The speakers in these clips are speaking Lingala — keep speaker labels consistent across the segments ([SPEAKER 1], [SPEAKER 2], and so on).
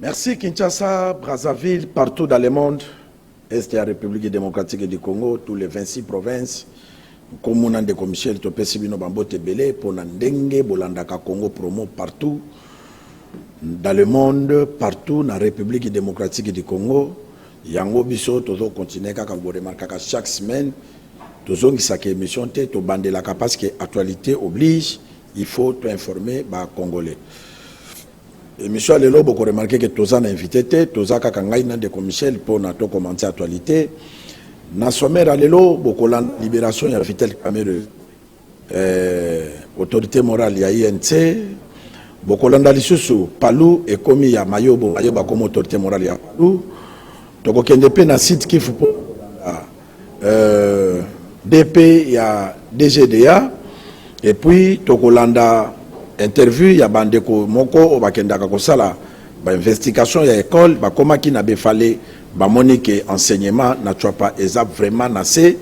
[SPEAKER 1] Merci Kinshasa, Brazzaville, partout dans le monde, Est de la République démocratique du Congo, tous les 26 provinces, comme on a des commissaires, Topesibino Bambo Tebele, Ponandenge, Bolandaka Congo promo partout, dans le monde, partout dans la République démocratique du Congo, Yango Biso, Tozo continue, chaque semaine, Tozo qui s'est émission, to bandela parce que l'actualité oblige, il faut tout informer les Congolais. Et monsieur Lelo, vous remarquez que tous les invités, tous les kangai des commissaires pour nous commenter l'actualité. Dans le sommaire à Lelo, beaucoup de libération, il y a Vitel Kamere, autorité morale, il y a INC, beaucoup de Palou et commis, il y a Mayobo, Mayoba comme autorité morale, il y a Palou. Donc, il y a un site qui faut DP, il y a DGDA, et puis, Tokolanda. Interview ya bandeko moko o bakendaka kosala ba investigation ya école ba koma ki na befale ba monique enseignement na pas exact vraiment nassé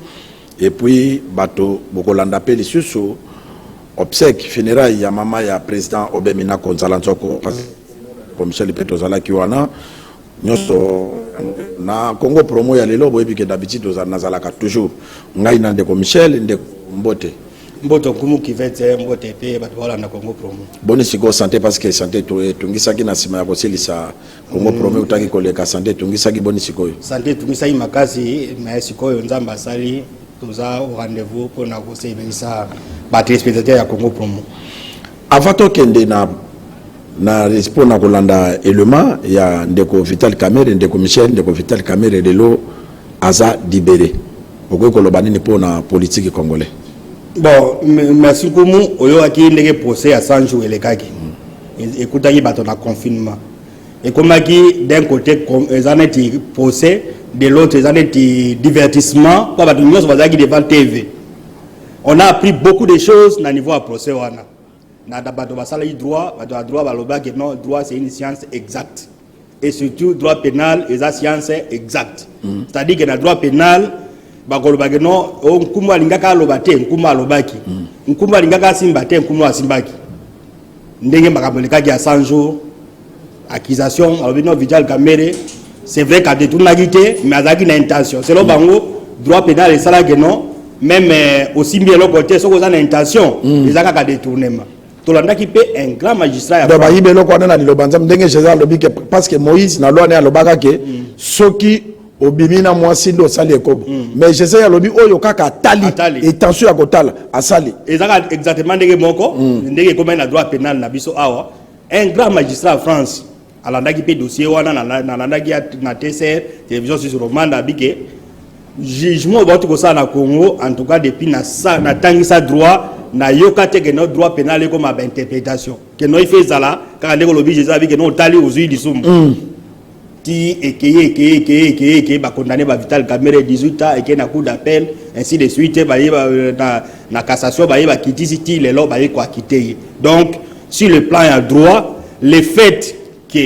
[SPEAKER 1] et puis bato bokolanda pe lisusu obsèque funérailles ya mama ya président Obemina Konzala Nzoko comme Michel Petozala ki wana nyoso na Congo promo ya lelo boyebi ke d'habitude ozalaka toujours ngai na ndeko Michel ndeko Mbote
[SPEAKER 2] Mboto kumu kivete mbote pe batwala na Congo promo.
[SPEAKER 1] Boni siko santé parce que santé tungisaki na sima ya kosilisa Congo promo utaki koleka santé tungisaki boni siko.
[SPEAKER 2] Santé tungisaki makasi na siko nzamba sali toza au rendez-vous pour na kosebelisa ba téléspectateurs ya Congo promo.
[SPEAKER 1] Avant to kende na respo na kolanda élément ya ndeko Vital Kamere ndeko Michel ndeko Vital Kamere lelo aza libéré. Oko koloba nini pour na politique congolais.
[SPEAKER 2] Bon, merci beaucoup. Oyo aki ndenge procès à 100 jours elekaki. Écoutaki bato na confinement. Et comme aki d'un côté ils en étaient procès, de l'autre ils en étaient divertissement. Pas bato nyos bazaki devant TV. On a appris beaucoup de choses na niveau à procès wana. Na bato basala droit, bato droit baloba que non, droit c'est une science exacte. Et surtout droit pénal est une science exacte. C'est-à-dire que na droit pénal bakoloba no nkumu alingaka alobate nkumu alobaki nkumu alingaka asimbate nkumu asimbaki ndenge makaboleka ya 100 jours accusation alobino Vital Kamere c'est vrai qu'a détourné te mais azaki na intention c'est lo bango droit pénal et sala que non même aussi bien le côté soko za na intention ezaka ka détournement tolandaki pe un grand magistrat
[SPEAKER 1] ya ba yibelo ko na lilobanza ndenge Jésus lobike parce que Moïse na loi ne alobaka ke soki obimina mwasi ndo sali ekobo mais je sais alobi oyo kaka tali et tension ya kotala asali
[SPEAKER 2] ezaka exactement ndenge moko ndenge comme na droit pénal na biso awa un grand magistrat en France alandaki pe dossier wana na landaki na TCR télévision sur Romanda bike jugement ba to ça na Congo en tout cas depuis na tangisa droit na yokate que notre droit pénal comme à interprétation que no fait ça là quand ndeko lobi je sais que no tali ozui disum qui est condamné par Vital Kamere 18 ans et qui est na cour d'appel ainsi de suite na cassation ba quitter city les lois ba quoi quitter donc sur le plan à droit le fait que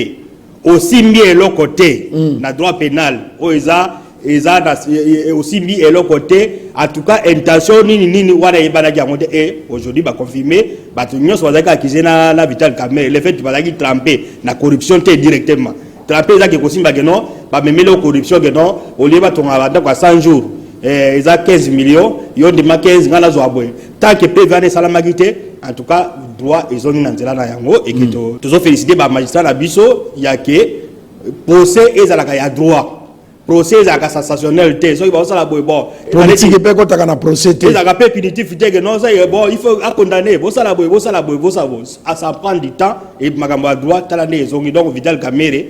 [SPEAKER 2] aussi bien l'autre côté na droit pénal aussi bien l'autre côté en tout cas intention nini wana yebana diamonde et aujourd'hui ba confirmer ba nyos wazaka accusé na Vital Kamere le fait que ba trempé na corruption directement trapez ça que kosimba que non ba memele corruption que non au lieu ba tonga banda kwa 100 jours ils a 15 millions yo ndima 15 ngala zo aboye tant que PV ne salama quitté en tout cas droit ils ont une nzela na yango et que tozo féliciter ba magistrat na biso ya que procès ezalaka ya droit procès ezalaka sensationnel te so ba sala boye bon
[SPEAKER 1] politique pe ko taka na procès te
[SPEAKER 2] ezalaka pe punitif te que non ça bon il faut condamner bo sala boye à ça prend du temps et makambo ya droit tala ne ezongi donc Vital Kamere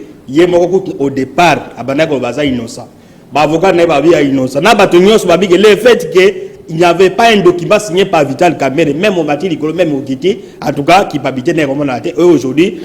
[SPEAKER 2] au départ abanako baza innocent ba avocat na ba bia innocent na bato nyos ba bige le fait que il n'y avait pas un document signé par Vital Kamere même au matin likolo même au kiti en tout cas qui pas bité na comment na aujourd'hui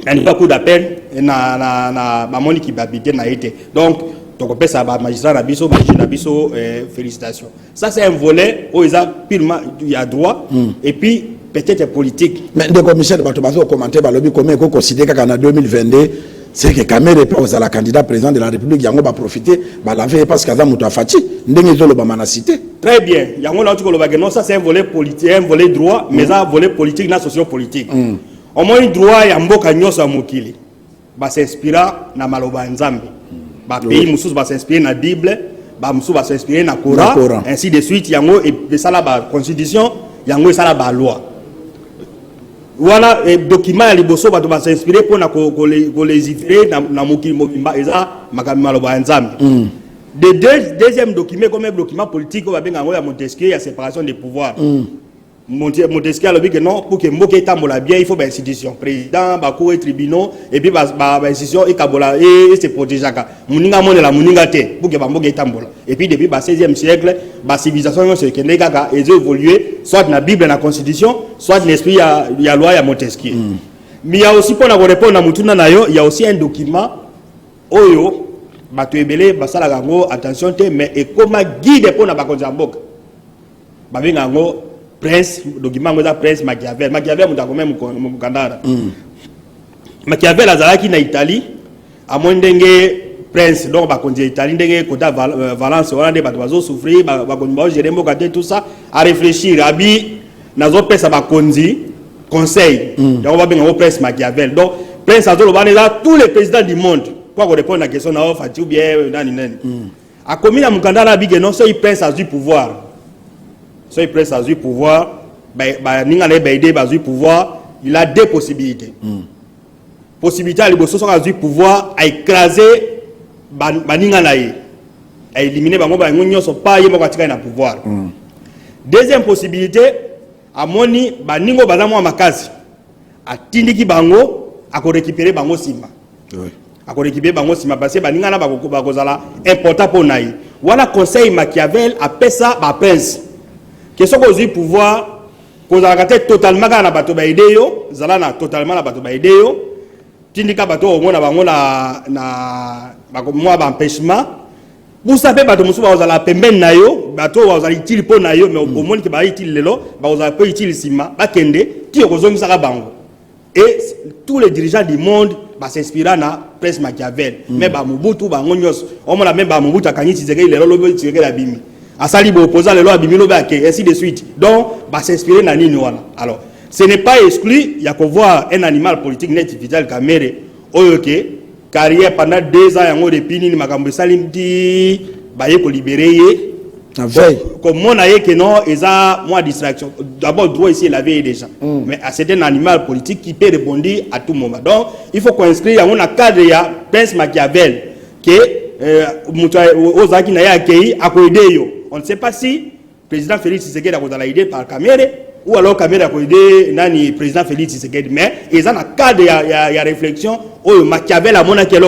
[SPEAKER 2] il n'y a pas coup d'appel na ba moni qui pas bité na été donc on ça ba magistrat na biso ba juge na biso félicitations ça c'est un volet où ils a purement il y a droit et puis peut-être politique
[SPEAKER 1] mais de commissaire bato bazo commenter ba lobby comment ko considérer qu'en 2022 c'est que Kamere peut aux la candidat président de la République yango va profiter ba laver parce qu'aza muto afati ndenge zo loba mana cité
[SPEAKER 2] très bien yango na tuko loba que non ça c'est un volet politique un volet droit mais un volet politique na socio-politique au moins droit ya mboka nyoso mokili ba s'inspira na maloba nzambe ba pays mususu ba s'inspirer na Bible ba mususu ba s'inspirer na Coran ainsi de suite yango et ça là ba constitution yango et ça là ba loi voilà document ya liboso ba to ba s'inspirer pour na ko légiférer na mokili mobimba eza makambo maloba nzambe. Deuxième document comme un document politique on va bien ya Montesquieu, il y a séparation des pouvoirs. Montesquieu a dit que non, pour que Mboké tambola bien, il faut une institution, président, cour et tribunaux, et puis institution et kabola et se protéger. Muninga mon la muninga te pour que Mboké tambola. Et puis depuis le 16e siècle, la civilisation se kende kaka et évolué soit dans la Bible, dans la Constitution, soit dans l'esprit il y a loi ya Montesquieu. Mais il y a aussi pour répondre à Mutuna nayo, il y a aussi un document oyo bato ebele basala gango attention te mais et comme guide pour na bakonza mboka. Babenga ngo Prince, document ngoza Prince Machiavel. Machiavel muta quand même mukandara. Machiavel azalaki na Italie, a mondenge Prince donc ba konzi Italie ndenge kota Valence wana de bato bazo souffrir ba konzi ba gérer mboka te tout ça à réfléchir abi nazo pesa ba konzi conseil. Donc on va bien au Prince Machiavel. Donc Prince azolo banela tous les présidents du monde. Pour répondre à la question na Fati ou bien nani. A commis na mukandara bi que non so il Prince a du pouvoir. So il presse à du pouvoir, pouvoir, il a deux possibilités. Possibilité à du pouvoir à écraser Baninganaï, à éliminer Bango Bango sont pas yémokatika na pouvoir. Deuxième possibilité, à moni Baningo Bazamo Makazi, à Tindiki Bango, à récupérer Bango Sima. À récupérer Bango Sima, parce que Baningana Bakozala important pour Naï. Voilà conseil Machiavel à Pessa Bapens. Question que pouvoir cause totalement na bato ba ideo zalana totalement na bato ba ideo tindika bato au mona bango na moi ba empêchement pour saper bato musu ba zala pembeni na yo bato ba zala utile po na yo mais au monde que ba utile lelo ba zala pe utile sima ba kende ti okozongi saka bango et tous les dirigeants du monde ba s'inspirant na Prince Machiavel mais ba Mobutu ba ngonyos au mona même ba Mobutu akanyi tizeke lelo lobo tizeke la bimi Asali opposant les lois bimilo bake ainsi de suite. Donc va s'inspirer na nini wana. Alors, ce n'est pas exclu, il y a qu'on voir un animal politique net vital Kamere oyoke carrière pendant 2 ans yango depuis ni makambo salim di baye ko libérer comme mon aye que non eza moi distraction. D'abord droit ici la veille déjà. Mais c'est un animal politique qui peut répondre à tout moment. Donc, il faut qu'on inscrire yango na cadre ya Prince Machiavel que Ozaki na ya kei akoideyo. On ne sait pas si le président Félix Tshisekedi a été aidé par Kamere ou alors Kamere a aidé le président Félix Tshisekedi. Mais ils ont un cas de réflexion où Machiavel a montré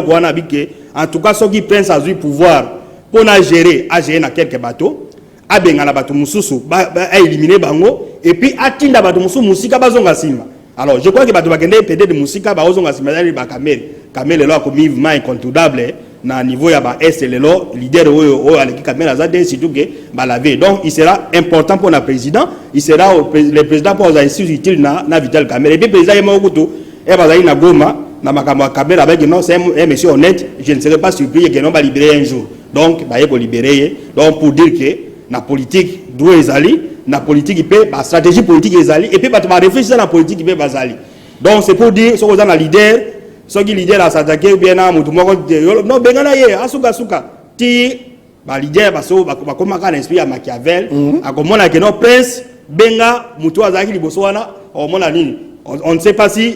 [SPEAKER 2] en tout cas ceux qui prennent sa pouvoir pour gérer dans quelques bateaux, à benga na bateau mususu, à éliminer bango et puis à tinda bateau mususu musika bazonga sima. Alors je crois que bateau bakende PD de musika bazonga sima ba Kamere. Kamere là comme mouvement incontournable. Na niveau ya ba est le leader o aleki Kamere azade surtout que balavé donc il sera important pour le président il sera le président pour ainsi utile na Vital Kamere et puis président Yemokutu et bazali na Goma na makambo Kamere avec non c'est un monsieur honnête je ne serais pas surpris que non va libérer un jour donc ba yeko libérer donc pour dire que na politique doit ezali na politique il peut ba stratégie politique ezali et puis ba réfléchir na politique il peut bazali donc c'est pour dire ce qu'on a leader ceux qui leader à s'attaquer ou bien à mutu moko non bengana ye asuka suka ti ba leader baso ba komaka na esprit ya Machiavel akomona que non prince benga mutu azaki liboso wana omona nini on ne sait pas si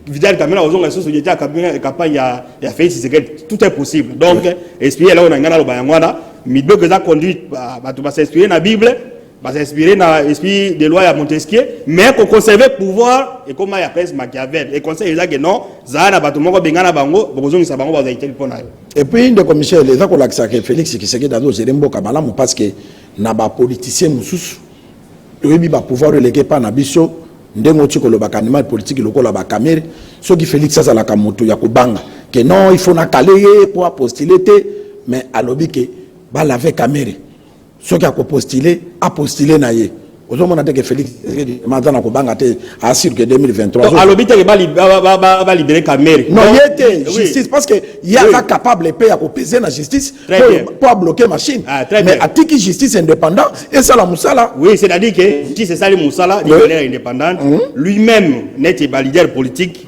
[SPEAKER 2] Vital Kamere ozonga so société à campagne ya Félix Tshisekedi tout est possible donc esprit là on a ngana lo ba yangwana midbe que ça conduit ba to ba s'inspirer na Bible va s'inspirer dans l'esprit des lois à Montesquieu, mais qu'on conserve le pouvoir et comment il appelle Machiavel. Et conseil est que non, Zahana Batumoko Bengana Bango, Bozong Sabango va être le
[SPEAKER 1] et puis, de commissaire, les gens qui ont Félix qui s'est dans nos éléments parce que n'a pas politicien moussous, il va pouvoir reléguer par Nabiso, ndengoti ko loba animal politique lokola ba Kamere, ceux qui Félix ça la kamoto ya kobanga, que non, il faut na caler pour postuler, mais à l'obi que ba laver Kamere. Ceux qui ont postulé, a postulé naïe. Aujourd'hui, on a dit que Félix, maintenant, on a assure que 2023.
[SPEAKER 2] Donc, à l'objet, il va libérer Kamere.
[SPEAKER 1] Non, il y a justice, parce qu'il y a capable de payer à peser la justice pour bloquer la machine. Mais à qui justice indépendante, et ça la Moussala.
[SPEAKER 2] Oui, c'est-à-dire que si c'est ça le Moussala, il est indépendant, lui-même n'est pas leader politique.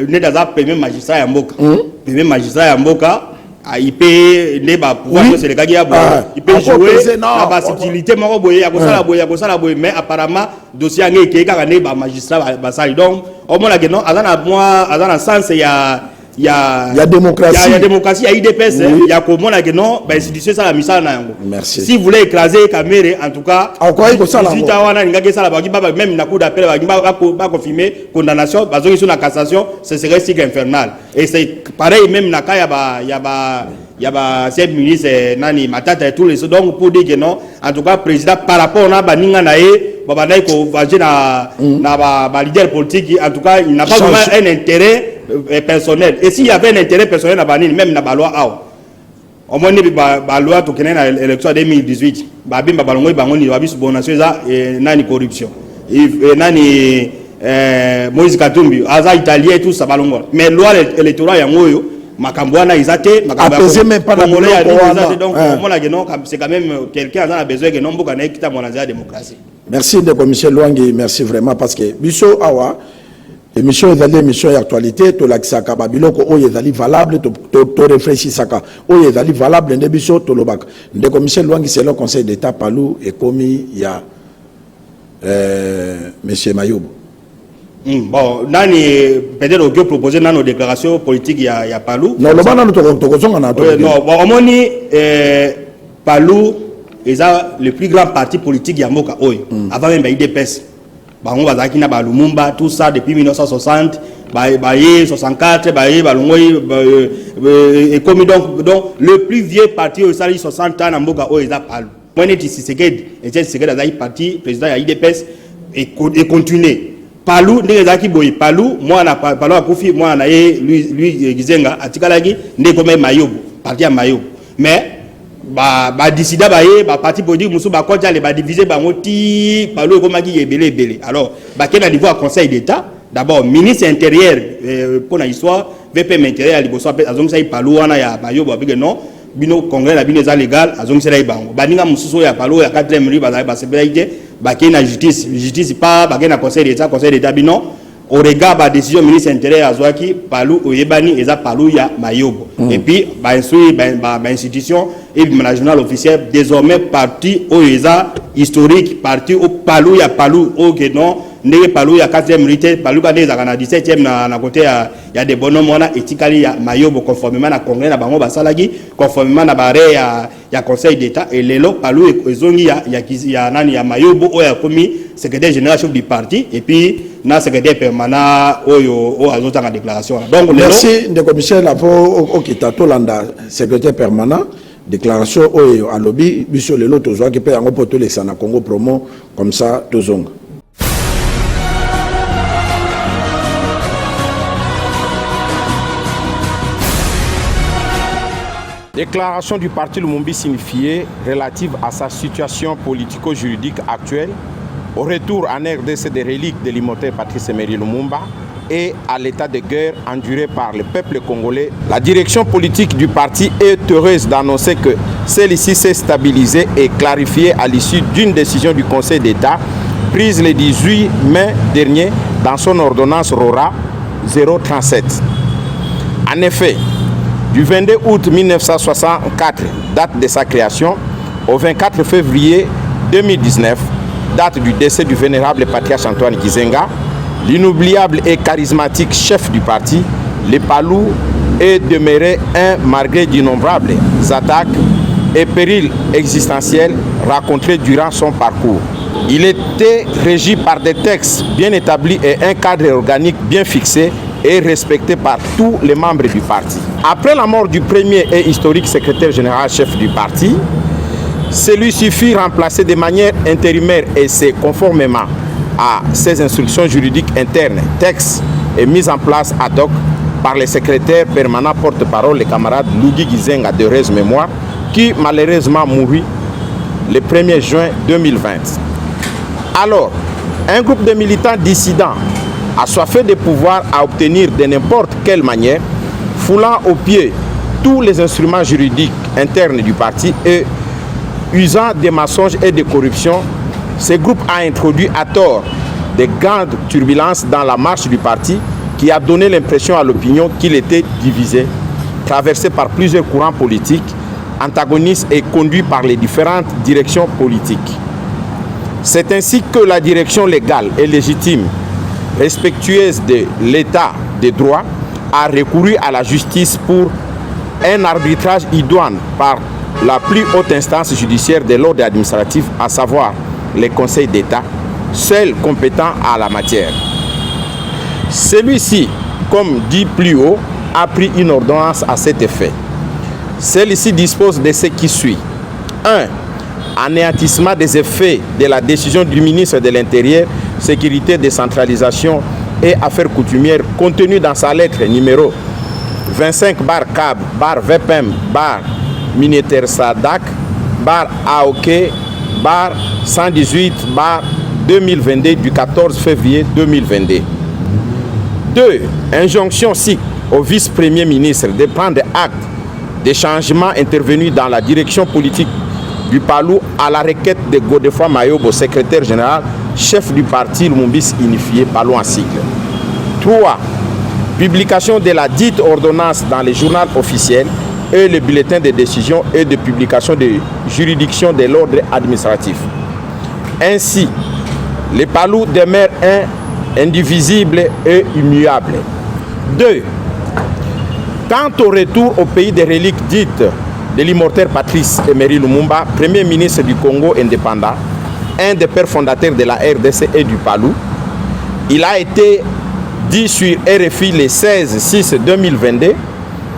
[SPEAKER 2] né dans un premier magistrat à Mboka. Premier magistrat à Mboka, il peut ne pas pouvoir c'est le gars qui a il peut jouer la subtilité moko boye ya kosala boye mais apparemment dossier ngé ke ka ne ba magistrat basali donc au moins là que non azana sens il y a
[SPEAKER 1] démocratie.
[SPEAKER 2] Il y a démocratie, il y a IDPS, il y a comment là que non, ben institution ça la misala na yango.
[SPEAKER 1] Merci.
[SPEAKER 2] Si vous voulez écraser Kamere en tout cas,
[SPEAKER 1] encore il faut ça là.
[SPEAKER 2] Si tawana ngaki ça la ba même na coup d'appel ba confirmer condamnation, bazongi sur la cassation, ce serait si infernal. Et c'est pareil même na ka ya ba chef ministre nani Matata et tous les autres donc pour dire que non, en tout cas président par rapport na baninga na ye babana ko vaje na ba leader politique en tout cas il n'a pas vraiment un intérêt personnel. Et s'il y avait un intérêt personnel à Banine, même dans la loi, au moins, la loi qui est dans l'élection 2018, il y a une corruption. Moïse Katumbi, Aza Italien et tout ça. Mais la loi électorale, ils
[SPEAKER 1] apaiser même pas la
[SPEAKER 2] donc, c'est quand même quelqu'un qui a besoin de non la démocratie.
[SPEAKER 1] Merci de commissaire Luangi, merci vraiment parce que Bisso Awa. Émission émission d'actualité, to l'axaka babiloko o yezali valable, to réfléchir saka o yezali valable ndebiso to lobak. Nde commissaire Luangi c'est le conseil d'état Palou et commis il y a monsieur Mayobo.
[SPEAKER 2] Bon, nani peut-être que proposer dans nos déclarations politiques il y a Palou.
[SPEAKER 1] Non, le bana to zonga
[SPEAKER 2] non, bon omoni Palou est le plus grand parti politique ya Moka oy avant même IDPS. Bango bazaki na Lumumba tout ça depuis 1960 baye 64 baye balongoy et comme donc le plus vieux parti au sali 60 ans na Mboka o eza Palou moi neti Tshisekedi et Tshisekedi azaki parti président ya IDPS et continuer Palou ndenge ezaki boye Palou moi na Palou akufi moi na ye lui Gizenga atikalaki ndenge comme Mayobo parti ya Mayobo mais décider parti politique musu ba kotia les diviser bango ti Palou komaki ebele alors na niveau à conseil d'état d'abord ministre intérieur pour la histoire VP intérieur liboso azong sai Palou wana ya Mayobo abige non bino congrès la bino légal azong sai bango baninga mususu ya Palou ya 4e rue ba sebelaite na justice pas na conseil d'état bino au regard de la décision ministre intérieur Azouaki, Palou Oyebani, eza Palou ya Mayobo. Et puis, institution et national officiel, désormais parti Oyeza historique, parti au Palou ya Palou, au Guénon, n'est Palou ya 4e rité, Palou Kane Zakana 17e na côté ya des bonhommes, et Tikali ya Mayobo, conformément à Congrès, na Bango Basalagi, conformément à Baré ya Conseil d'État, et Lelo, Palou et Zongi ya Mayobo, Oya Komi, secrétaire général chef du parti, et puis, na secrétaire permanent au azota en déclaration. Donc
[SPEAKER 1] merci de commissaire la au Kitato landa secrétaire permanent déclaration au à lobby biso le lot tozo qui peut en poto les sana Congo promo comme ça tozonga.
[SPEAKER 3] Déclaration du parti Lumumba signifiée relative à sa situation politico-juridique actuelle, au retour en RDC des reliques de l'immortel Patrice Emery Lumumba et à l'état de guerre enduré par le peuple congolais. La direction politique du parti est heureuse d'annoncer que celle-ci s'est stabilisée et clarifiée à l'issue d'une décision du Conseil d'État prise le 18 mai dernier dans son ordonnance RORA 037. En effet, du 22 août 1964, date de sa création, au 24 février 2019, date du décès du vénérable patriarche Antoine Gizenga, l'inoubliable et charismatique chef du parti, le Palou est demeuré malgré d'innombrables attaques et périls existentiels rencontrés durant son parcours. Il était régi par des textes bien établis et un cadre organique bien fixé et respecté par tous les membres du parti. Après la mort du premier et historique secrétaire général chef du parti, celui-ci fut remplacé de manière intérimaire et c'est conformément à ses instructions juridiques internes, textes et mis en place ad hoc par le secrétaire permanent porte-parole, le camarade Lougi Gizenga de heureuse mémoire, qui malheureusement mourut le 1er juin 2020. Alors, un groupe de militants dissidents, assoiffés de pouvoir à obtenir de n'importe quelle manière, foulant aux pieds tous les instruments juridiques internes du parti et usant des mensonges et de corruption, ce groupe a introduit à tort de grandes turbulences dans la marche du parti qui a donné l'impression à l'opinion qu'il était divisé, traversé par plusieurs courants politiques, antagonistes et conduit par les différentes directions politiques. C'est ainsi que la direction légale et légitime, respectueuse de l'état de droit, a recouru à la justice pour un arbitrage idoine par la plus haute instance judiciaire de l'ordre administratif, à savoir les conseils d'État, seul compétent à la matière. Celui-ci, comme dit plus haut, a pris une ordonnance à cet effet. Celle-ci dispose de ce qui suit. 1. Anéantissement des effets de la décision du ministre de l'Intérieur, Sécurité, Décentralisation et Affaires coutumières contenue dans sa lettre numéro 25/VPM/Miniteur-Sadak/AOK/118/2022 du 14 février 2022. 2. Injonction SIC au vice-premier ministre de prendre acte des changements intervenus dans la direction politique du Palou à la requête de Godefroid Mayobo, secrétaire général, chef du parti Lumumbis unifié, Palou en sigle. 3. Publication de la dite ordonnance dans les journaux officiels et le bulletin de décision et de publication de juridiction de l'ordre administratif. Ainsi, le Palou demeure indivisible et immuable. 2. Quant au retour au pays des reliques dites de l'immortel Patrice Emery Lumumba, premier ministre du Congo indépendant, un des pères fondateurs de la RDC et du Palou, il a été dit sur RFI le 16/6/2022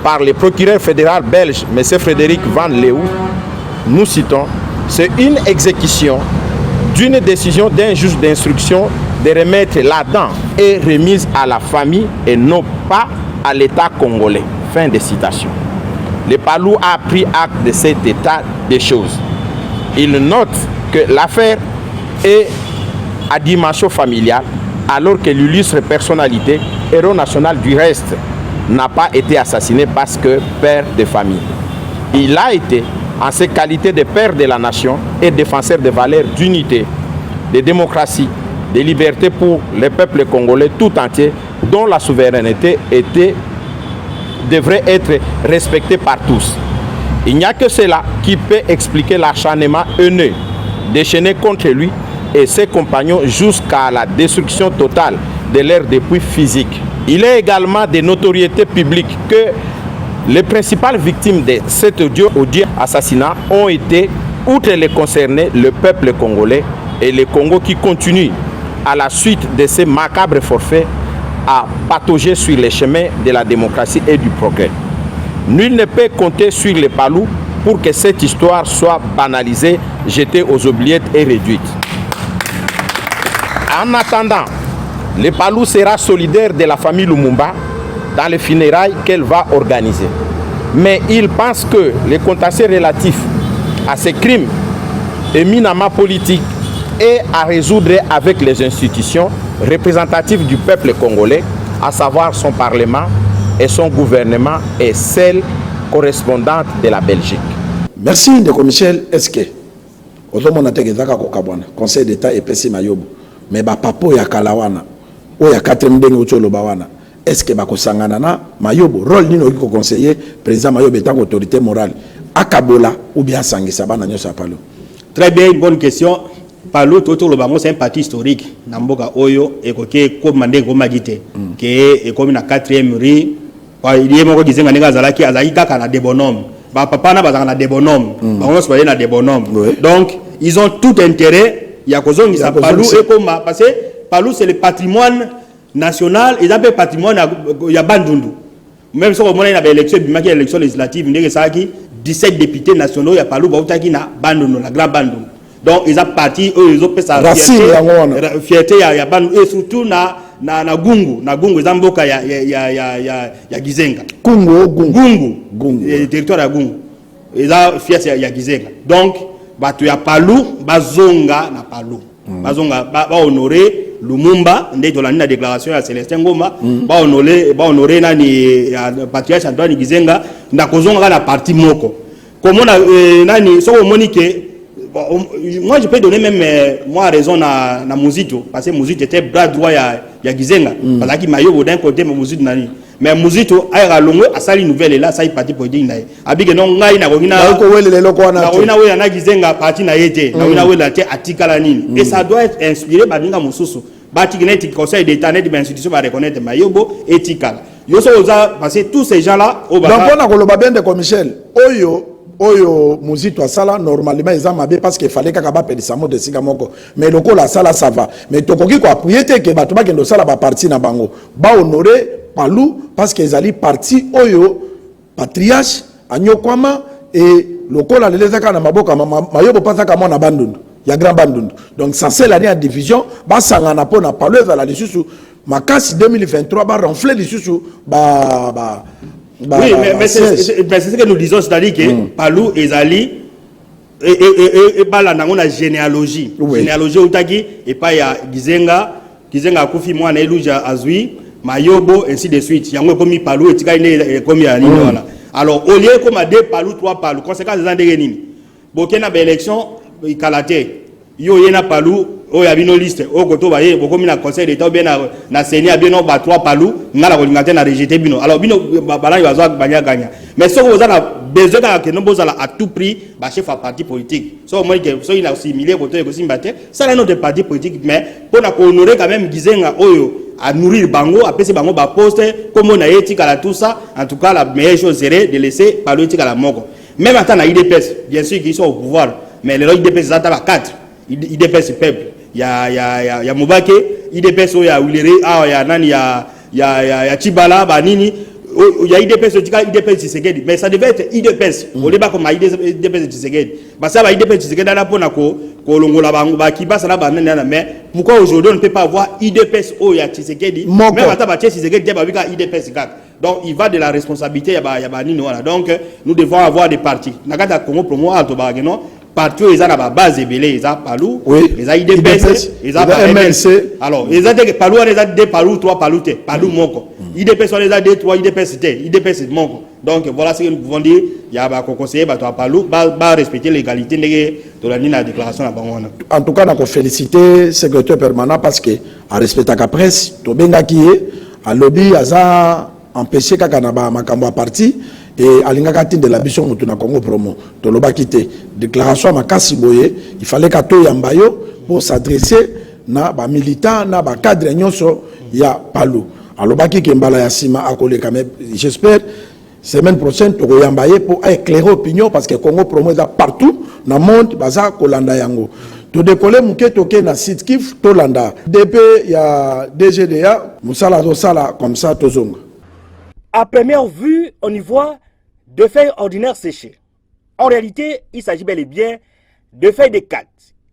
[SPEAKER 3] par le procureur fédéral belge, M. Frédéric Van Leeuw, nous citons, c'est une exécution d'une décision d'un juge d'instruction de remettre la dent et remise à la famille et non pas à l'État congolais. Fin de citation. Le Palou a pris acte de cet état des choses. Il note que l'affaire est à dimension familiale, alors que l'illustre personnalité, héros national du reste, n'a pas été assassiné parce que père de famille. Il a été, en ses qualités de père de la nation et défenseur des valeurs d'unité, de démocratie, de liberté pour le peuple congolais tout entier, dont la souveraineté devrait être respectée par tous. Il n'y a que cela qui peut expliquer l'acharnement haineux déchaîné contre lui et ses compagnons jusqu'à la destruction totale de leur dépouille physique. Il est également de notoriété publique que les principales victimes de cet odieux assassinat ont été, outre les concernés, le peuple congolais et le Congo qui continue, à la suite de ces macabres forfaits, à patauger sur les chemins de la démocratie et du progrès. Nul ne peut compter sur les Palous pour que cette histoire soit banalisée, jetée aux oubliettes et réduite. En attendant, le Palou sera solidaire de la famille Lumumba dans les funérailles qu'elle va organiser. Mais il pense que les contentieux relatifs à ces crimes éminemment politiques et à résoudre avec les institutions représentatives du peuple congolais, à savoir son Parlement et son gouvernement et celle correspondante de la Belgique.
[SPEAKER 1] Merci, Ndeko Michel. Est-ce que Conseil d'État et PC Mayobo, mais papo ya kalawana, o ya 4e ndenge ucholobawana, est-ce que bakosangana na Mayobo, rôle nino ko conseiller président Mayobo étant autorité morale, akabola ou bien sangisa bana nyosa palo?
[SPEAKER 2] Très bien, une bonne question. Palou Toto Lobango, c'est un parti historique. Namboka Oyo, et que comme Mandé Gomagite, qui est comme la 4e rue, il y a un qui a Zalaki, Azaïka, qui a des bonhommes. Papa n'a des bonhommes. On se des bonhommes. Donc, ils ont tout intérêt. Il y a Kozong, il Palou et comme parce que Palou, c'est le patrimoine national, et il patrimoine, il y a Bandundu. Même si on a une élection législative, il y a 17 députés nationaux, il y a Palou, il y a Bandundu, la grande Bandundu. Donc ils ont parti, eux ils ont fait sa fierté et surtout na gungu ils ont boka ya Gizenga gungu territoire ya gungu ils ont fierté ya Gizenga. Donc batu ya Palou bazonga na Palou bazonga ba honorer Lumumba ndé to la déclaration ya Célestin Ngoma ba honorer nani patriarche Antoine Gizenga na kozonga na parti moko comme on a nani so monique bon, moi je peux donner même moi raison à Muzito, parce que Muzito était bras droit ya Gizenga, parce qu'il m'a eu d'un côté mais Muzito nani. Mais Muzito a longue à sali nouvelle et là ça y parti pour dire naï. Abige non ngai na kongina. Na kongina we na Gizenga parti na yete, na kongina we la te atikala nini. Et ça doit être inspiré par Ninga Mususu. Bati genetti conseil d'état net d'institution va reconnaître mayobo éthical. Yo so oza parce que tous ces gens là au bas.
[SPEAKER 1] Donc on a koloba bien de Michel. Oyo Muzito asala normalement ils ont mabé parce qu'il fallait qu'akaba pelisa mo de sigamoko. Mais loko la sala ça va. Mais tokoki ko appuyer te que batuba kendo sala ba parti na bango. Ba honorer Palou parce qu'ils allaient parti oyo patriarche anyokwama et lokola lelezaka na maboka mayobo pasaka mo na bandundu. Il y a grand bandundu. Donc ça c'est l'année en division, ba sangana pona Palou vers la lisusu makasi 2023 ba ronfler lisusu
[SPEAKER 2] oui, mais c'est ce que nous disons, c'est-à-dire que Palou et Zali et on a généalogie. Généalogie utaki et pas ya Gizenga Kufi moi na Eluja Azui, Mayobo ainsi de suite. Yango comme Palou et tika ine comme ya nini wana. Alors au lieu comme a deux Palou, trois Palou, conséquence des andé nini. Bokena ba élection ikalate. Yo yena Palou o ya bino liste o koto ba ye bokomi na conseil d'état bien na senia bien no ba trois Palou ngala ko lingate na rejeter bino. Alors bino balai bazwa banya gagna. Mais ce que vous avez besoin que nous bozala à tout prix ba chef à parti politique. So moi que so il a assimilé koto e ko simbate, ça là notre parti politique mais pour na honorer quand même Gizenga oyo à nourrir bango à passer bango ba poste comme on a éthique à tout ça. En tout cas la meilleure chose serait de laisser Palou éthique à la moko. Même attends na IDPS, bien sûr qu'ils sont au pouvoir, mais les IDPS ça ta 4. IDPS peuple. Il y a Mubake, IDPS il y a Wilere, il y a Nani, il y a Chibala, Banini, il y a IDPS, IDPS Tshisekedi, mais ça devait être IDPS. Au débat comme IDPS Tshisekedi. Parce que IDPS Tshisekedi là pour nako kolongola ba kiba ça là banana mais pourquoi aujourd'hui on ne peut pas avoir IDPS au ya Tshisekedi même ata ba Tshisekedi ba bika IDPS 4. Donc il va de la responsabilité ya ba nini voilà. Donc nous devons avoir des partis. Nakata Congo promo alto ba non partout ils ont la base belé ils ont Palou ils ont IDPS ils ont MLC alors ils ont des Palou ils ont des Palou trois Palou te Palou moko IDPS ils ont des trois IDPS te IDPS moko donc voilà ce que nous pouvons dire il y a ba conseiller ba toi Palou ba respecter l'égalité de la ligne de déclaration la bango
[SPEAKER 1] en tout cas on féliciter secrétaire permanent parce que à respecter la presse to benga qui a lobby aza empêcher kaka na ba makambo à parti et alingaka de la mission mutu na Congo promo to loba kité déclaration makasi boye il fallait ka to yambayo pour s'adresser na ba militant na ba cadre nyonso ya Palou alobaki ke mbala ya sima akole quand même j'espère semaine prochaine to yambaye pour éclairer opinion parce que Congo promo est partout na monde baza kolanda yango to décoller muke toke na site kif to landa DP ya DGDA musala do sala comme ça tozonga.
[SPEAKER 4] À première vue, on y voit deux feuilles ordinaires séchées. En réalité, il s'agit bel et bien de feuilles de cat,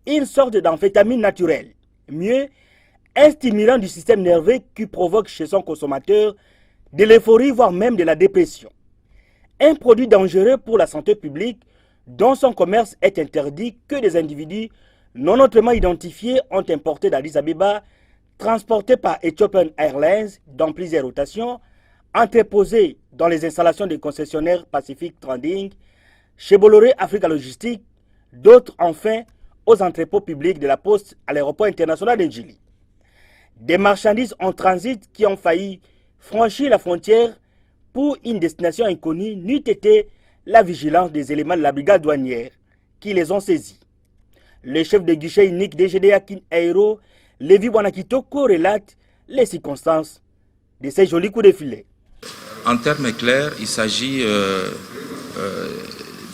[SPEAKER 4] une sorte d'amphétamine naturelle. Mieux, un stimulant du système nerveux qui provoque chez son consommateur de l'euphorie, voire même de la dépression. Un produit dangereux pour la santé publique dont son commerce est interdit que des individus non autrement identifiés ont importé d'Addis Abeba, transportés par Ethiopian Airlines dans plusieurs rotations, entreposés dans les installations des concessionnaires Pacific Trading, chez Bolloré Africa Logistique, d'autres enfin aux entrepôts publics de la Poste à l'aéroport international de Djili. Des marchandises en transit qui ont failli franchir la frontière pour une destination inconnue n'eût été la vigilance des éléments de la brigade douanière qui les ont saisis. Le chef de guichet unique DGDA Kin Aero, Lévi Wanakitoko, relate les circonstances de ces jolis coups de filet.
[SPEAKER 5] En termes clairs, il s'agit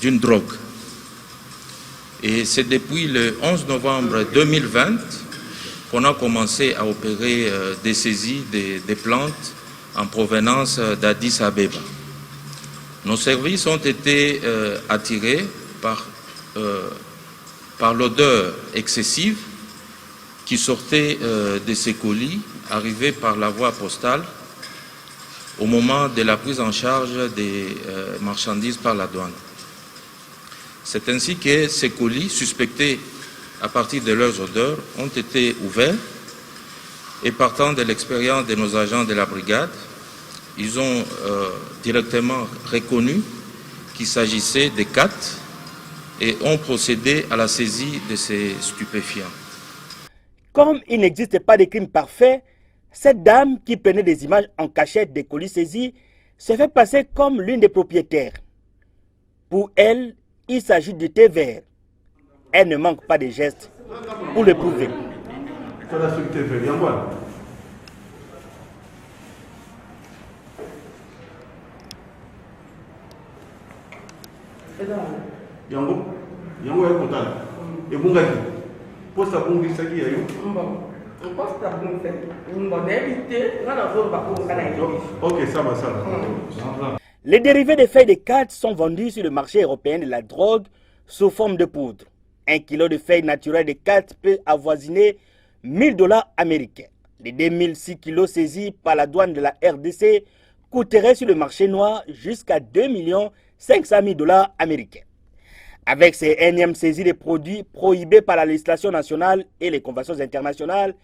[SPEAKER 5] d'une drogue. Et c'est depuis le 11 novembre 2020 qu'on a commencé à opérer des saisies des plantes en provenance d'Addis Abeba. Nos services ont été attirés par l'odeur excessive qui sortait de ces colis arrivés par la voie postale au moment de la prise en charge des marchandises par la douane. C'est ainsi que ces colis, suspectés à partir de leurs odeurs, ont été ouverts et partant de l'expérience de nos agents de la brigade, ils ont directement reconnu qu'il s'agissait de 4 et ont procédé à la saisie de ces stupéfiants.
[SPEAKER 4] Comme il n'existe pas de crime parfait, cette dame qui prenait des images en cachette des colis saisis se fait passer comme l'une des propriétaires. Pour elle, il s'agit de thé vert. Elle ne manque pas de gestes pour le prouver. Les dérivés des feuilles de carte sont vendus sur le marché européen de la drogue sous forme de poudre. 1 kilo de feuilles naturelles de carte peut avoisiner $1000 américains. Les 2006 kilos saisis par la douane de la RDC coûteraient sur le marché noir jusqu'à $2 500 000 américains. Avec ces énièmes saisies de produits prohibés par la législation nationale et les conventions internationales,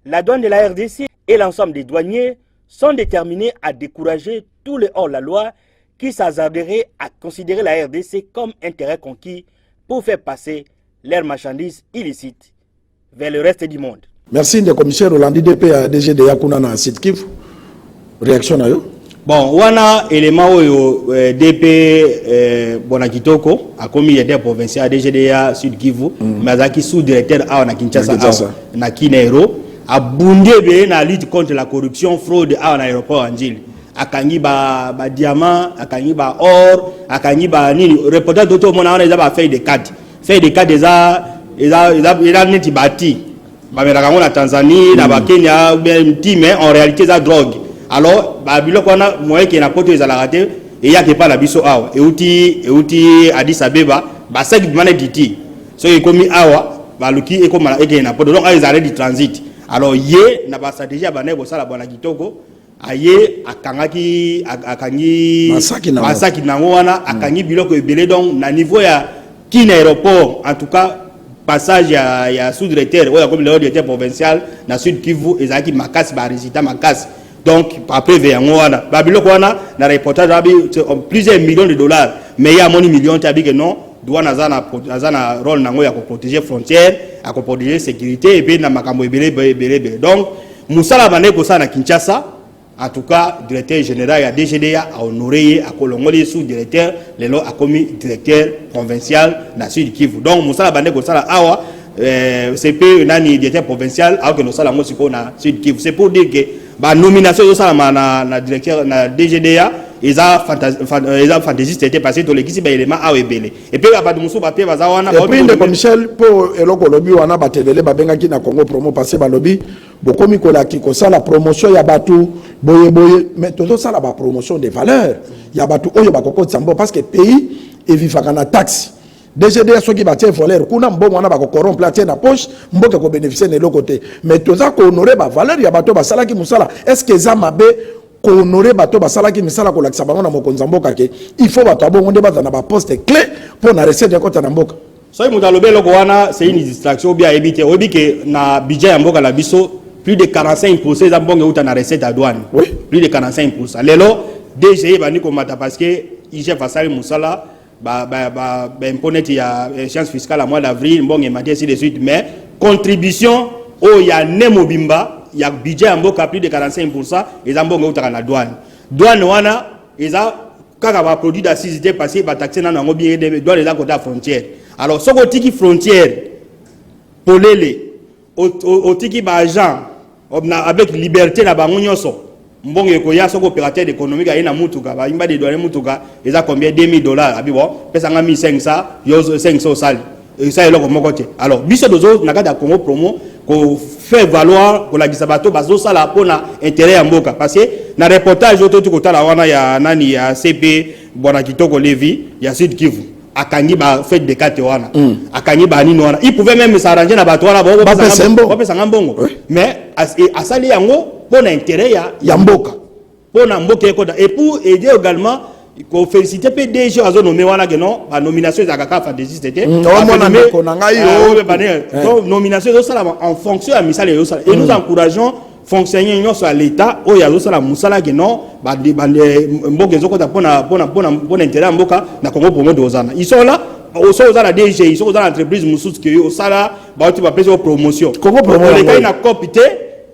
[SPEAKER 4] la douane de la RDC et l'ensemble des douaniers sont déterminés à décourager tous les hors-la-loi qui s'hasarderaient à considérer la RDC comme intérêt conquis pour faire passer leurs marchandises illicites vers le reste du monde.
[SPEAKER 1] Merci, le commissaire Rolandi DP à DGDA Kunana Sud-Kivu. Réaction à eux?
[SPEAKER 2] Bon, wana élément oyo DP Bonakitoko a commis le provincial DGDA Sud-Kivu, mais sous-directeur à Kinshasa na Kinairo a bundé na lutte contre la corruption, fraude à l'aéroport Anjil. Akangi ba diamant, akangi ba or, akangi ba nini reporter d'auto mona on a fait des cartes. Fait des cartes déjà neti bati. Ba melaka na Tanzanie, na ba Kenya, mais en réalité ça drogue. Alors, biloko wana moyen qui na poto ezala raté et ya ke pas la biso awa et outi Addis Abeba ba saki mané diti so e komi awa ba luki e koma e ke na poto donc ils arrêtent du transit. Alors yé na ba stratégie ba ne bosala bona kitoko aye akangi masaki nango wana akangi biloko ebele donc na niveau ya kina aéroport en tout cas passage ya sous-directeur ou ya comme le directeur provincial na Sud Kivu ezaki makasi ba résultat makasi. Donc, après, Babiloko wana, na reportage, plusieurs millions de dollars. Mais il y a moni millions, tu as dit que non, doit na rôle nango ya ko protéger frontières, à ko protéger sécurité, et puis na makambo ebele. Donc, Moussala Bane ko sa na Kinshasa, en tout cas, directeur général ya DGDA a honoré à Kolongoli sous-directeur, lelo a commis directeur provincial na Sud Kivu. Donc, Moussala Bane ko sa la awa, c'est peu nani directeur provincial, alors que nous sala ngo siko na Sud Kivu. C'est pour dire que la nomination de ça na directeur na DGDA ils ont fantaisiste était passé tous les qui éléments à ebele et puis ba musu ba pe baza wana
[SPEAKER 1] et puis de Michel pour eloko lobi wana batebele babenga ki na Congo promo passer ba lobby bokomi kola ki ko ça la promotion ya batu boye mais tout ça la ba promotion des valeurs ya batu oyo ba kokoti sambo parce que pays et vivaka na taxe DGDA soki batie voleur kuna mbongo wana bako corrompre atie na poche mboka ko bénéficier de l'autre côté mais toza ko honorer ba valeur ya bato basala ki musala est-ce que za mabe ko honorer bato basala ki misala ko lakisa bango na mokonza mboka ke il faut bato abongo nde baza na ba poste clé pour na recette ko ta na mboka
[SPEAKER 2] so muta lobelo ko wana c'est une distraction bien éviter obi ke na budget ya mboka la biso plus de 45% za mbongo uta na recette à douane
[SPEAKER 1] oui
[SPEAKER 2] plus de 45% lelo DG bani ko mata parce que IGF fasali musala imponet il y a échéance fiscale à mois d'avril, bon, et ainsi de suite, mais contribution, il y a Nemobimba, il y a budget en boka plus de 45%, et en bon, la douane. Douane, wana, ils ont, quand on va produit d'assises, passé, va taxer dans un bien de douane, les côté frontière. Alors, ce qu'on tiki frontière, pour les, au tiki agent, avec liberté, la bangonyoso. Mbongo ekoya soko opérateur économique ayina mutuka ba imba de douane mutuka eza combien $2000 abi bon pesa nga 1500 yo 500 sali et ça eloko moko te alors biso dozo na kata Congo promo ko faire valoir ko la gisabato bazo sala pona intérêt ya mboka parce que na reportage oto tuko tala wana ya nani ya CP bona kitoko Levi ya Sud Kivu akangi ba fête de carte wana akangi ba nini wana il pouvait même s'arranger na bato wana ba pesa nga mbongo mais asali yango pour intérêt ya mboka pour na mboka et pour aider également ko féliciter PDG azo nommé wana que non la nomination za kaka fantaisiste était donc nomination de ça en fonction à misala et nous encourageons fonctionnaires ñoso à l'état o ya zo sala musala que non mboka ezoko ta pona intérêt ya mboka na Congo promo dozana ils sont là Aussi aux la DGI, aux entreprises moussus qui au sala, bah tu vas payer promotion.
[SPEAKER 1] Congo Promo.
[SPEAKER 2] Les gars na copité,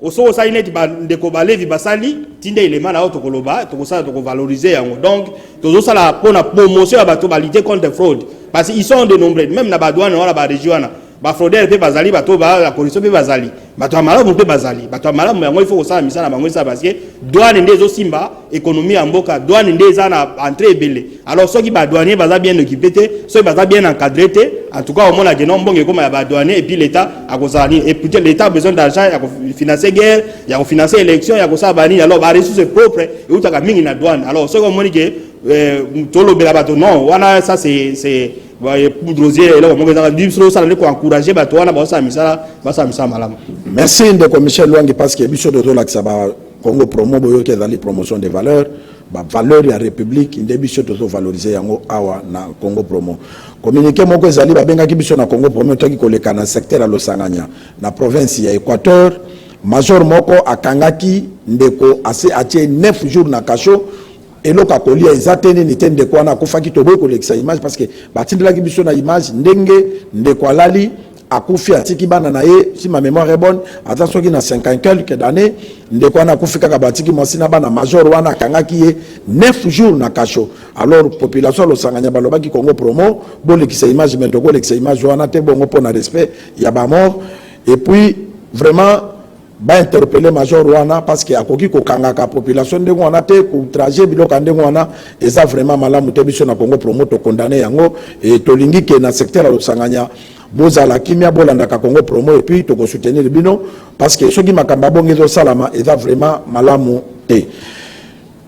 [SPEAKER 2] aussi au sala net de kobale vibasali, tinde élément là auto koloba, to ça to valoriser yango. Donc tout ça là pour la promotion à bateau lutter contre fraude parce qu'ils sont de nombreux, même na badouane ou la région ba fraudeur pe bazali bato ba la corruption pe bazali bato malamu pe bazali bato malamu yango il faut ça misala bango ça parce que douane ndezo simba économie en mboka douane ndeza na entrée belé alors ceux qui ba douanier baza bien occupé té ceux baza bien encadré té en tout cas au moins la genom bonge comme ya ba douanier et puis l'état a kozali et puis l'état a besoin d'argent ya ko financer guerre ya ko financer élection ya ko ça bani alors ba ressources propres et utaka mingi na douane alors ceux comme moni que tolo bela bato non wana ça c'est
[SPEAKER 1] merci de Michel Luangi parce que biso de la Congo promo boyo ke dali promotion des valeurs ba valeur ya république inde biso to valoriser yango awa na Congo promo communiqué moko ezali ba benga ki biso na Congo promo to ki koleka na secteur ya Losanganya na province ya Équateur major moko akangaki ndeko ase atie 9 jours na kasho eloka kolia ezatene nitende kwa na kufaki to boy kolekisa image parce que batindela ki biso na image ndenge ndeko alali akufi atiki bana na ye si ma mémoire est bonne attention ki na 50 quelques d'années ndeko na kufika ka batiki mosina bana major wana kangaki ye 9 jours na kasho alors population Losanganya baloba ki Congo promo bolekisa image mais to kolekisa image wana te bongo pona respect ya ba mort et puis vraiment ba interpeller major wana parce que akoki ko kangaka population ndengo wana te ko trajet biloka ndengo wana eza vraiment malamu te biso na Congo promo to condamner yango et to lingi ke na secteur ya Losanganya bozala kimia bolanda ka Congo promo et puis to ko soutenir bino parce que soki makamba bongezo salama eza vraiment malamu te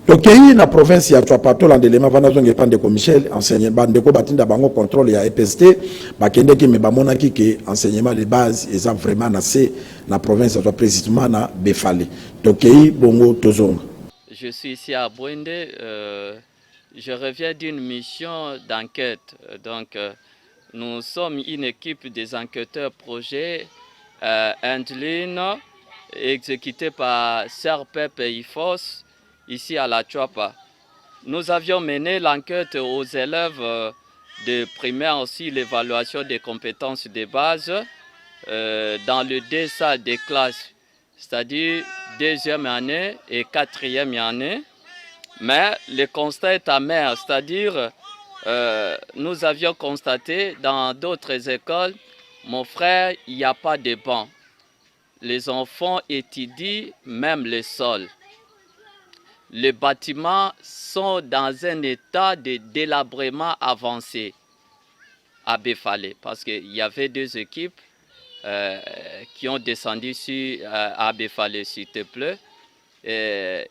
[SPEAKER 1] tokei na province ya Twapato landelema vana zonge pande ko Michel enseignement ndeko batinda bango contrôle ya EPST bakende ki me bamona ki ke enseignement de base eza vraiment na c'est la province de précisément na Befale. Tokei bongo tozonga.
[SPEAKER 6] Je suis ici à Bwende. Je reviens d'une mission d'enquête. Donc, nous sommes une équipe des enquêteurs projet Indline, exécutée par Serpep et IFOS, ici à la Tchouapa. Nous avions mené l'enquête aux élèves de primaire aussi, l'évaluation des compétences de base. Dans le deux salles des classes, c'est-à-dire deuxième année et quatrième année. Mais le constat est amer, c'est-à-dire nous avions constaté dans d'autres écoles, mon frère, il n'y a pas de banc. Les enfants étudient même le sol. Les bâtiments sont dans un état de délabrement avancé à Befale parce qu'il y avait deux équipes qui ont descendu à Befale, s'il te plaît.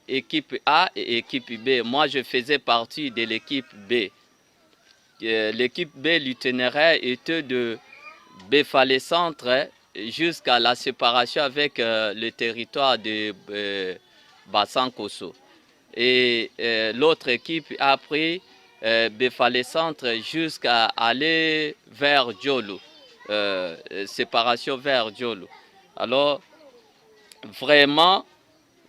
[SPEAKER 6] Équipe A et équipe B. Moi, je faisais partie de l'équipe B. L'équipe B, l'itinéraire était de Befale Centre jusqu'à la séparation avec le territoire de Bassankoso. Et l'autre équipe a pris Befale Centre jusqu'à aller vers Djolo. Séparation vers Djolo. Alors, vraiment,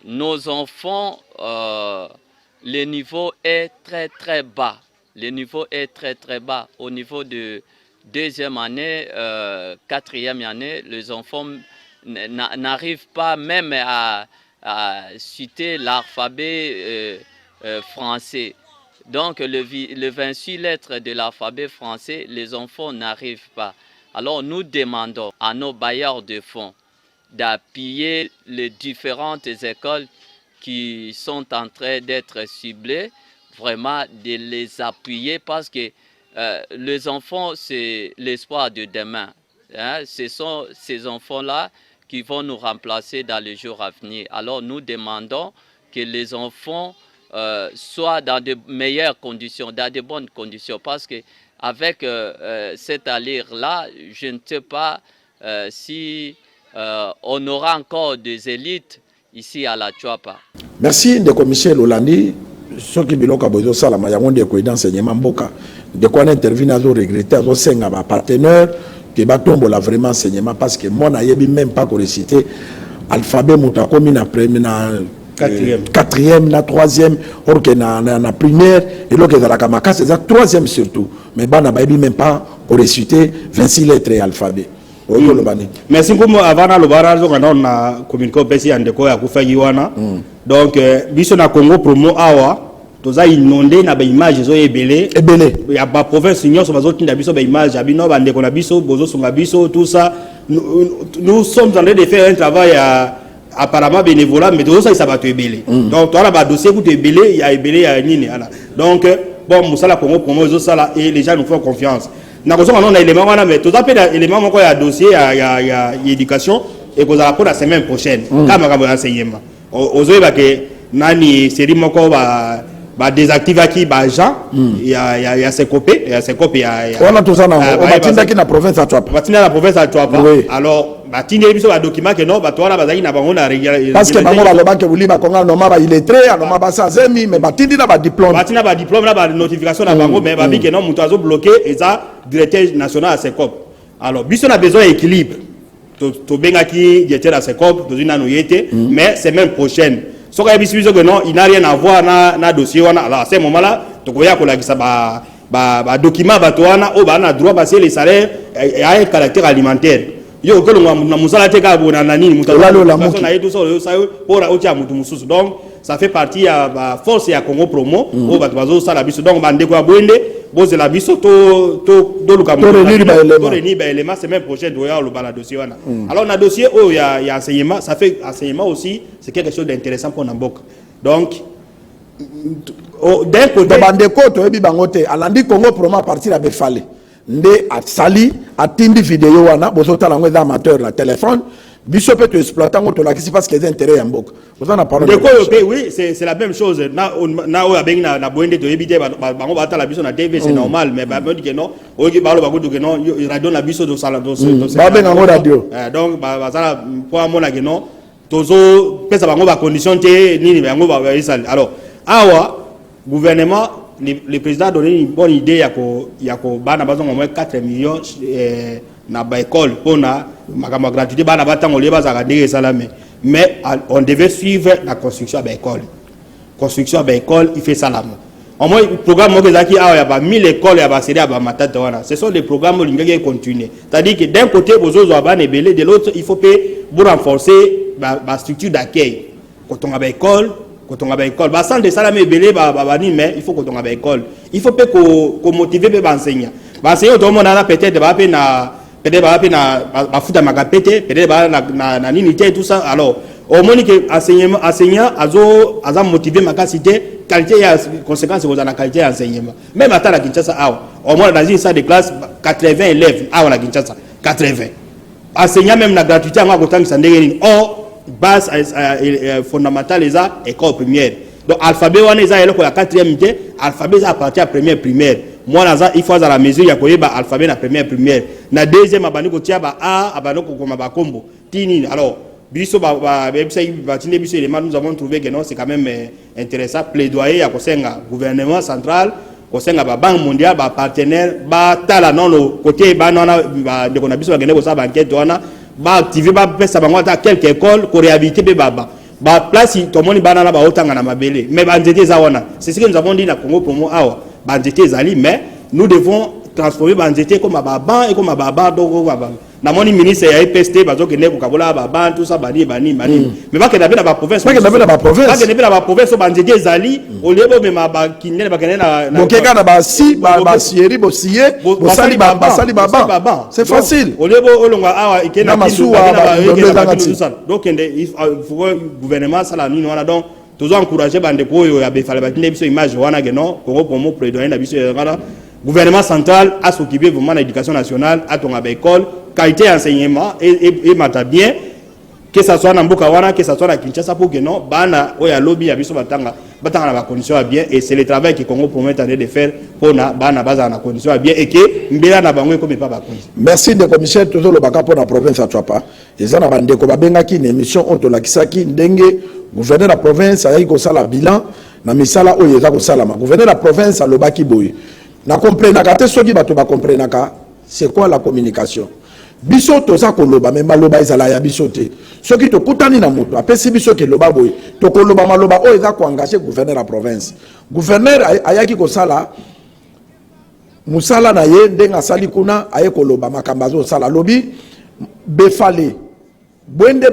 [SPEAKER 6] nos enfants, le niveau est très bas. Le niveau est très bas. Au niveau de deuxième année, quatrième année, les enfants n'arrivent pas même à citer l'alphabet français. Donc, le 26 lettres de l'alphabet français, les enfants n'arrivent pas. Alors nous demandons à nos bailleurs de fonds d'appuyer les différentes écoles qui sont en train d'être ciblées, vraiment de les appuyer parce que les enfants, c'est l'espoir de demain. Hein? Ce sont ces enfants-là qui vont nous remplacer dans les jours à venir. Alors nous demandons que les enfants soient dans de meilleures conditions, dans de bonnes conditions parce que avec cette allure-là, je ne sais pas si on aura encore des élites ici à la Tchouapa.
[SPEAKER 1] Merci de Michel Olandi. Ce qui biloka bozo sala mayango de ko d'enseignement mboka de quoi intervenir à regretter à senga ba partenaire que ba tombola vraiment enseignement parce que moi na yebi même pas ko réciter alphabet mutakomi na première quatrième, na troisième, or que na primaire, et l'autre est dans la kamaka, c'est la troisième surtout. Mais bah, n'a même pas réciter 26 lettres et alphabet.
[SPEAKER 2] Merci beaucoup. Avant le barrage, on a communiqué au PC Andeko à Koufayuana. Donc, biso na Congo promo awa. Tous a inondé na ba image zo ebele. Il y a ba province union sur bazoti na biso ba image abino bande ko na biso bozo sunga biso tout ça. Nous sommes en train de faire un travail apparemment bénévolat mais tout ça ça va te ebele. Donc toi là ba dossier pour te ebele, il y a ebele, il y a nini ala. Donc bon musala Congo promo zo ça là et les gens nous font confiance. Na ko so on a élément wana mais tout a fait élément moko ya dossier il y a éducation et ko za pour la semaine prochaine. Kama kama enseignement. Ozo ba ke nani série moko ba désactiver qui ba Jean il y a ses copés
[SPEAKER 1] on a tout ça na batinda ki na province à Twapa
[SPEAKER 2] alors batinda biso ba document que non ba toana bazaki na bango na
[SPEAKER 1] parce que bango ba loba ke buli ba konga no ba illettré no ba sanzemi mais batindi na ba diplôme
[SPEAKER 2] na ba notification na bango mais ba bi que non muto azo bloqué et ça directeur national à SECOP alors biso na besoin équilibre to benga ki directeur à SECOP to zina no yete mais semaine prochaine. Ce que non, il n'a rien à voir na dossier. Alors à ce moment-là, tu peux y document batoana au bana droit passer les salaires à un caractère alimentaire. Yo que l'on a musala teka bonanani donc ça fait partie à force et à Congo promo au batwazo sala biso donc bande ko abwende boze la biso to renir ba élément semaine prochaine doya le bala dossier wana alors na dossier oh il y a enseignement ça fait enseignement aussi c'est quelque chose d'intéressant pour Namboka donc d'un côté
[SPEAKER 1] bande ko to ebi bangote alandi Congo promo à partir à Befale nde atali atindi vidéo wana bozota lango des amateurs la téléphone biso peut exploiter ngo to la kisi parce que les intérêts ya mboka vous en a parlé
[SPEAKER 2] de oui c'est la même chose na o abeng na boende to ebité bango bata la biso na TV c'est normal mais ba dit que non o ki balo ba ko que non radio na biso do sala do
[SPEAKER 1] ba benga ngo radio
[SPEAKER 2] donc ba sala pour mona que non tozo pesa bango ba condition te nini bango ba isal alors awa gouvernement le président a donné une bonne idée ya ko bana bazon au moins 4 millions na ba école pour na makama gratuité bana batango le bazaka ndenge salame mais on devait suivre la construction à l'école il fait ça là au moins programme mo kezaki awa ya ba 1000 écoles ya ba série ya ba matata wana ce sont des programmes lingaki continuer c'est-à-dire que d'un côté bozozo abane belé de l'autre il faut pour renforcer ba structure d'accueil quand on a ba école ba centre de salame belé ba mais il faut qu'on a ba école il faut que motiver ba enseignant tout le monde a peut-être ba futa makapete peut-être ba na ninité tout ça alors au moins que enseignant azo motiver makasité qualité ya conséquence aux na qualité enseignement même à la Kinshasa au moins dans une salle de classe 80 élèves à la Kinshasa 80 enseignant même la gratuité en autant que ça ndenge base fondamentale les école première donc alphabet on est à la quatrième unité alphabet ça appartient à première primaire moi il faut à la mesure ya koyeba alphabet na première primaire na deuxième abani ko tia ba a abano ko koma ba kombo tini alors biso ba tine biso élément nous avons trouvé que non c'est quand même intéressant plaidoyer ya kosenga gouvernement central kosenga ba banque mondiale ba partenaire ba tala non le côté ba non ba de kona biso ba gene ko sa banquette wana ba activer ba pesa bango ata quelques écoles ko réhabiliter be baba ba place to moni bana na ba otanga na mabele mais ba nzete za wana c'est ce que nous avons dit na Congo promo awa ba nzete zali mais nous devons transformer ba nzete comme ba ban et comme ba ba donc ba na moni ministre ya EPST bazo ke ne ko kabola ba ban tout ça bani mais ba ke na ba province ba ke na ba province ba nzete zali au lieu de ma ba kinene ba kenena
[SPEAKER 1] na donc kana ba si ba sieri bo sié bo sali ba ban c'est facile
[SPEAKER 2] au lieu de olonga awa ikena donc il faut gouvernement ça la nini wana donc toujours encourager bande ko yo ya befale ba tinde biso image wana ke non Congo pour mo plaidoyer na biso ngala gouvernement central a s'occuper vraiment de l'éducation nationale à ton école qualité enseignement et mata bien que ça soit na mboka wana que ça soit na Kinshasa pour que non bana oya lobby ya biso batanga na ba condition bien et c'est le travail que Congo promet de faire pour na bana baza na condition bien et que mbela na bango comme pas ba condition.
[SPEAKER 1] Merci de commissaire toujours le baka pour la province à Twapa et na bande ko babenga ki une émission on to lakisaki ndenge gouverneur de la province ayi ko sala bilan na misala oyo za ko sala ma gouverneur de la province a lobaki boy na comprendre ka te soki bato ba comprendre ka c'est quoi la communication biso toza ko loba mais maloba ezala ya biso te soki to kutani na moto apesi biso ke loba boy to ko loba maloba oyo za ko engager gouverneur de la province gouverneur ayaki ko sala musala na ye ndenga sali kuna aye koloba makambazo sala lobi befale Bwende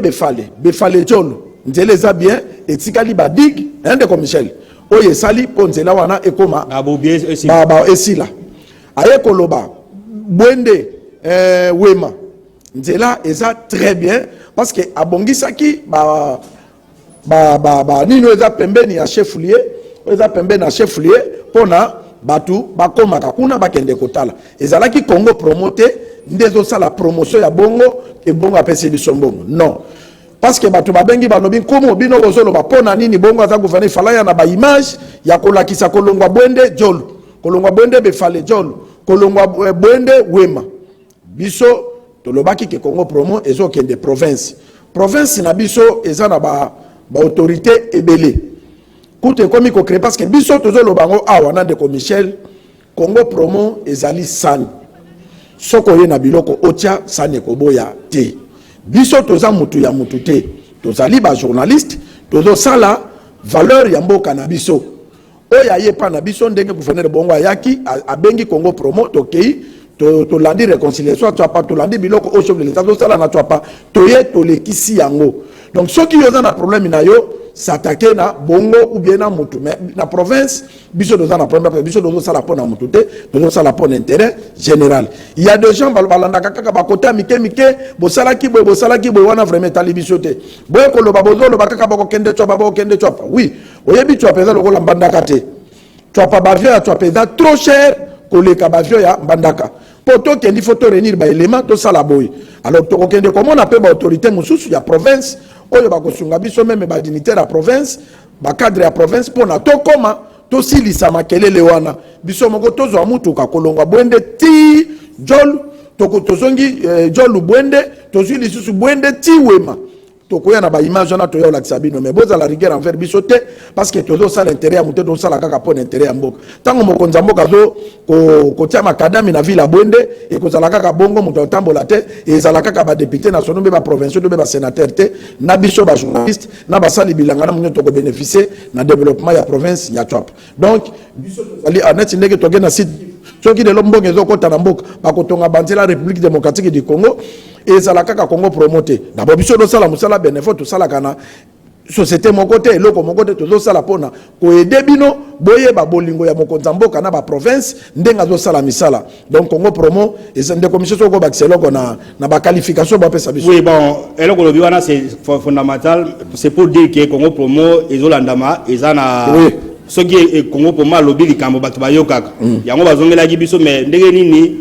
[SPEAKER 1] befale jolo nzele za bien etikali badig ndeko Michel oye sali ponzela wana ekoma ba esila aye koloba Bwende wema nzela eza très bien parce que abongisaki ba nino eza pembeni ya chef lieu pona batu bakoma kakuna bakende kotala ezalaki Congo promoté ndezo sala promotion ya bongo et bongo apesi biso mbongo non parce que batu babengi banobi komo bino bozolo bapona nini bongo aza gouverner fala ya na ba image ya kolakisa kolongwa Bwende jolo kolongwa Bwende befale jolo kolongwa Bwende wema biso tolobaki ke Congo promo ezo kende province na biso eza na ba autorité ebele Koute komi ko créer parce que biso tozo lobango awa na ndeko Michel Congo promo ezali sani soko ye na biloko otia sani koboya te biso toza mutu ya mutu te tozali ba journaliste tozo sala valeur ya mboka na biso oya ye pa na biso ndenge gouverneur bongo ayaki abengi Congo promo tokei to landi réconciliation to pas to landi biloko o chef de l'état to sala na to pas toye to lekisi yango donc ceux qui ont un problème na yo s'attaquer na bongo ou bien na mutu mais na province biso doza na problème biso dozo sala pona mutu te dozo sala pona intérêt général il y a des gens balanda kaka ba kota mike bo sala ki boy wana vraiment tali biso te boy ko lo babozolo bakaka bako kende chopa oui oyebi chopa za lokola mbandaka te chopa bavio chopa eza trop cher koleka bavio ya mbandaka poto kendi photo réunir ba élément to sala boy alors to kende comment on appelle ba autorité mususu ya province oyo bakosunga biso même ba dignitaire ya province ba cadre ya province pona to koma to silisa makelele wana biso moko tozo mutuka kolongwa Bwende ti jol toko tozongi jol Bwende tozili lisusu Bwende ti wema tokoya na ba image na toyo la Sabino mais boza la rigueur envers biso te parce que tozo sala intérêt ya muté tozo sala kaka pona intérêt ya mboka tango mokonza mboka zo ko tia makadami na ville ya Bwende e ko sala kaka bongo muto tambola te e sala kaka ba député nationaux be ba provinciaux be ba sénateur te na biso ba journaliste na ba sali bilanga na munyo to ko bénéficier na développement ya province ya Chop donc biso ali anet ndenge to gena site soki de lombongo ezo kota na mboka bakotonga banzela République démocratique du Congo et ça la kaka Congo promoté d'abord biso do sala musala bénéfice to sala kana société mon côté loko mon côté to sala pona ko aider bino boye ba bolingo ya mokonza mboka na ba province ndenga zo sala misala donc Congo promo et ça ndeko commission soko ba seloko na ba qualification ba pesa biso
[SPEAKER 2] oui bon eloko lobi wana c'est fondamental c'est pour dire que Congo promo ezolandama ezana oui. Ce qui est Congo pour moi lobby likambo bato bayokaka yango bazongela biso mais ndenge nini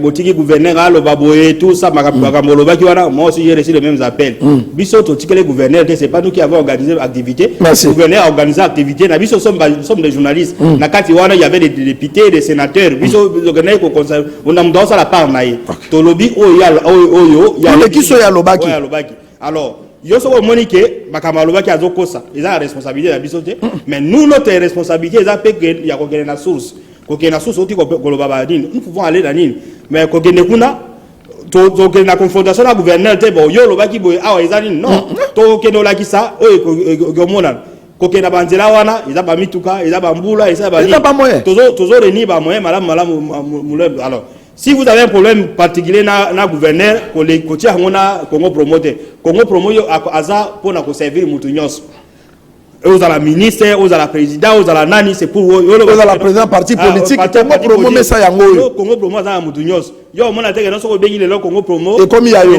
[SPEAKER 2] botiki gouverneur alo baboye tout ça makambo lobaki wana moi aussi j'ai reçu les mêmes appels biso to tikele gouverneur c'est pas nous qui avons organisé l'activité gouverneur a organisé l'activité na biso sommes des journalistes na kati wana il y avait des députés des sénateurs biso gouverneur ko conseil on a mdosa la part na ye to lobby oyo ya qui so ya lobaki alors yo so monique makamalo ki azokosa ils ont la responsabilité de biso te mais nous notre responsabilité eza pe que ya kokene na source oti koloba ba nini nous pouvons aller dans nini mais kokene kuna to kokene na confrontation na gouverneur te bo yo lobaki boy awa eza nini non to kokene la kisa oyo mona kokene na banzela wana eza ba mituka eza ba mbula eza ba nini tozo reni ba moyen malamu alors si vous avez un problème particulier na gouverneur kotia ngona Congo promoter Congo promo yo aza pona ko servir mutu nyonso aux à la ministre aux à la président aux à la nani c'est pour aux à la président parti politique Congo promo mais ça yango yo Congo promo za mutu nyonso yo mona teke non so ko bengi le Congo promo et comme yayo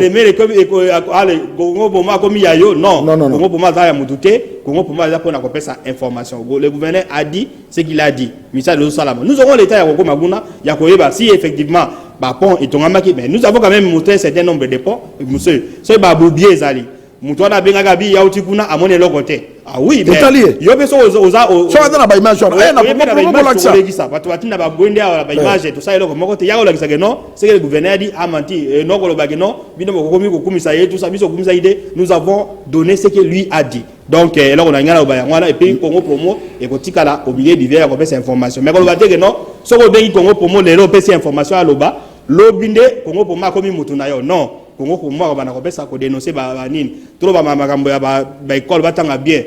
[SPEAKER 2] allez Congo promo comme yayo non Congo promo za ya mutu te Congo promo za pona ko pesa information le gouverneur a dit ce qu'il a dit ministère de Salama nous aurons l'état ya ko maguna ya ko yeba si effectivement ba pont et tongamaki mais nous avons quand même montré un certain nombre de ponts monsieur so ba bobier zali mutu wana benga gabi ya utikuna amone lokote ah oui mais yo beso oza so na ba image na promo laksa legisa batu batina ba bwende ala ba image to ça eloko mokote ya olakisa que non c'est que le gouverneur dit a menti non ko lobaki non bino kokomi ko kumisa yetu ça biso kumisa idée nous avons donné ce que lui a dit donc là on a ngala ba ngwana et puis Congo promo et ko tikala au milieu d'hiver ko pesa information mais ko lobaki que non so ko bengi Congo promo lelo pesa information à loba lobinde Congo promo akomi mutu na yo non Congo pour moi bana ko pesa ko dénoncer ba nini trop ba makambo ya ba école batanga bien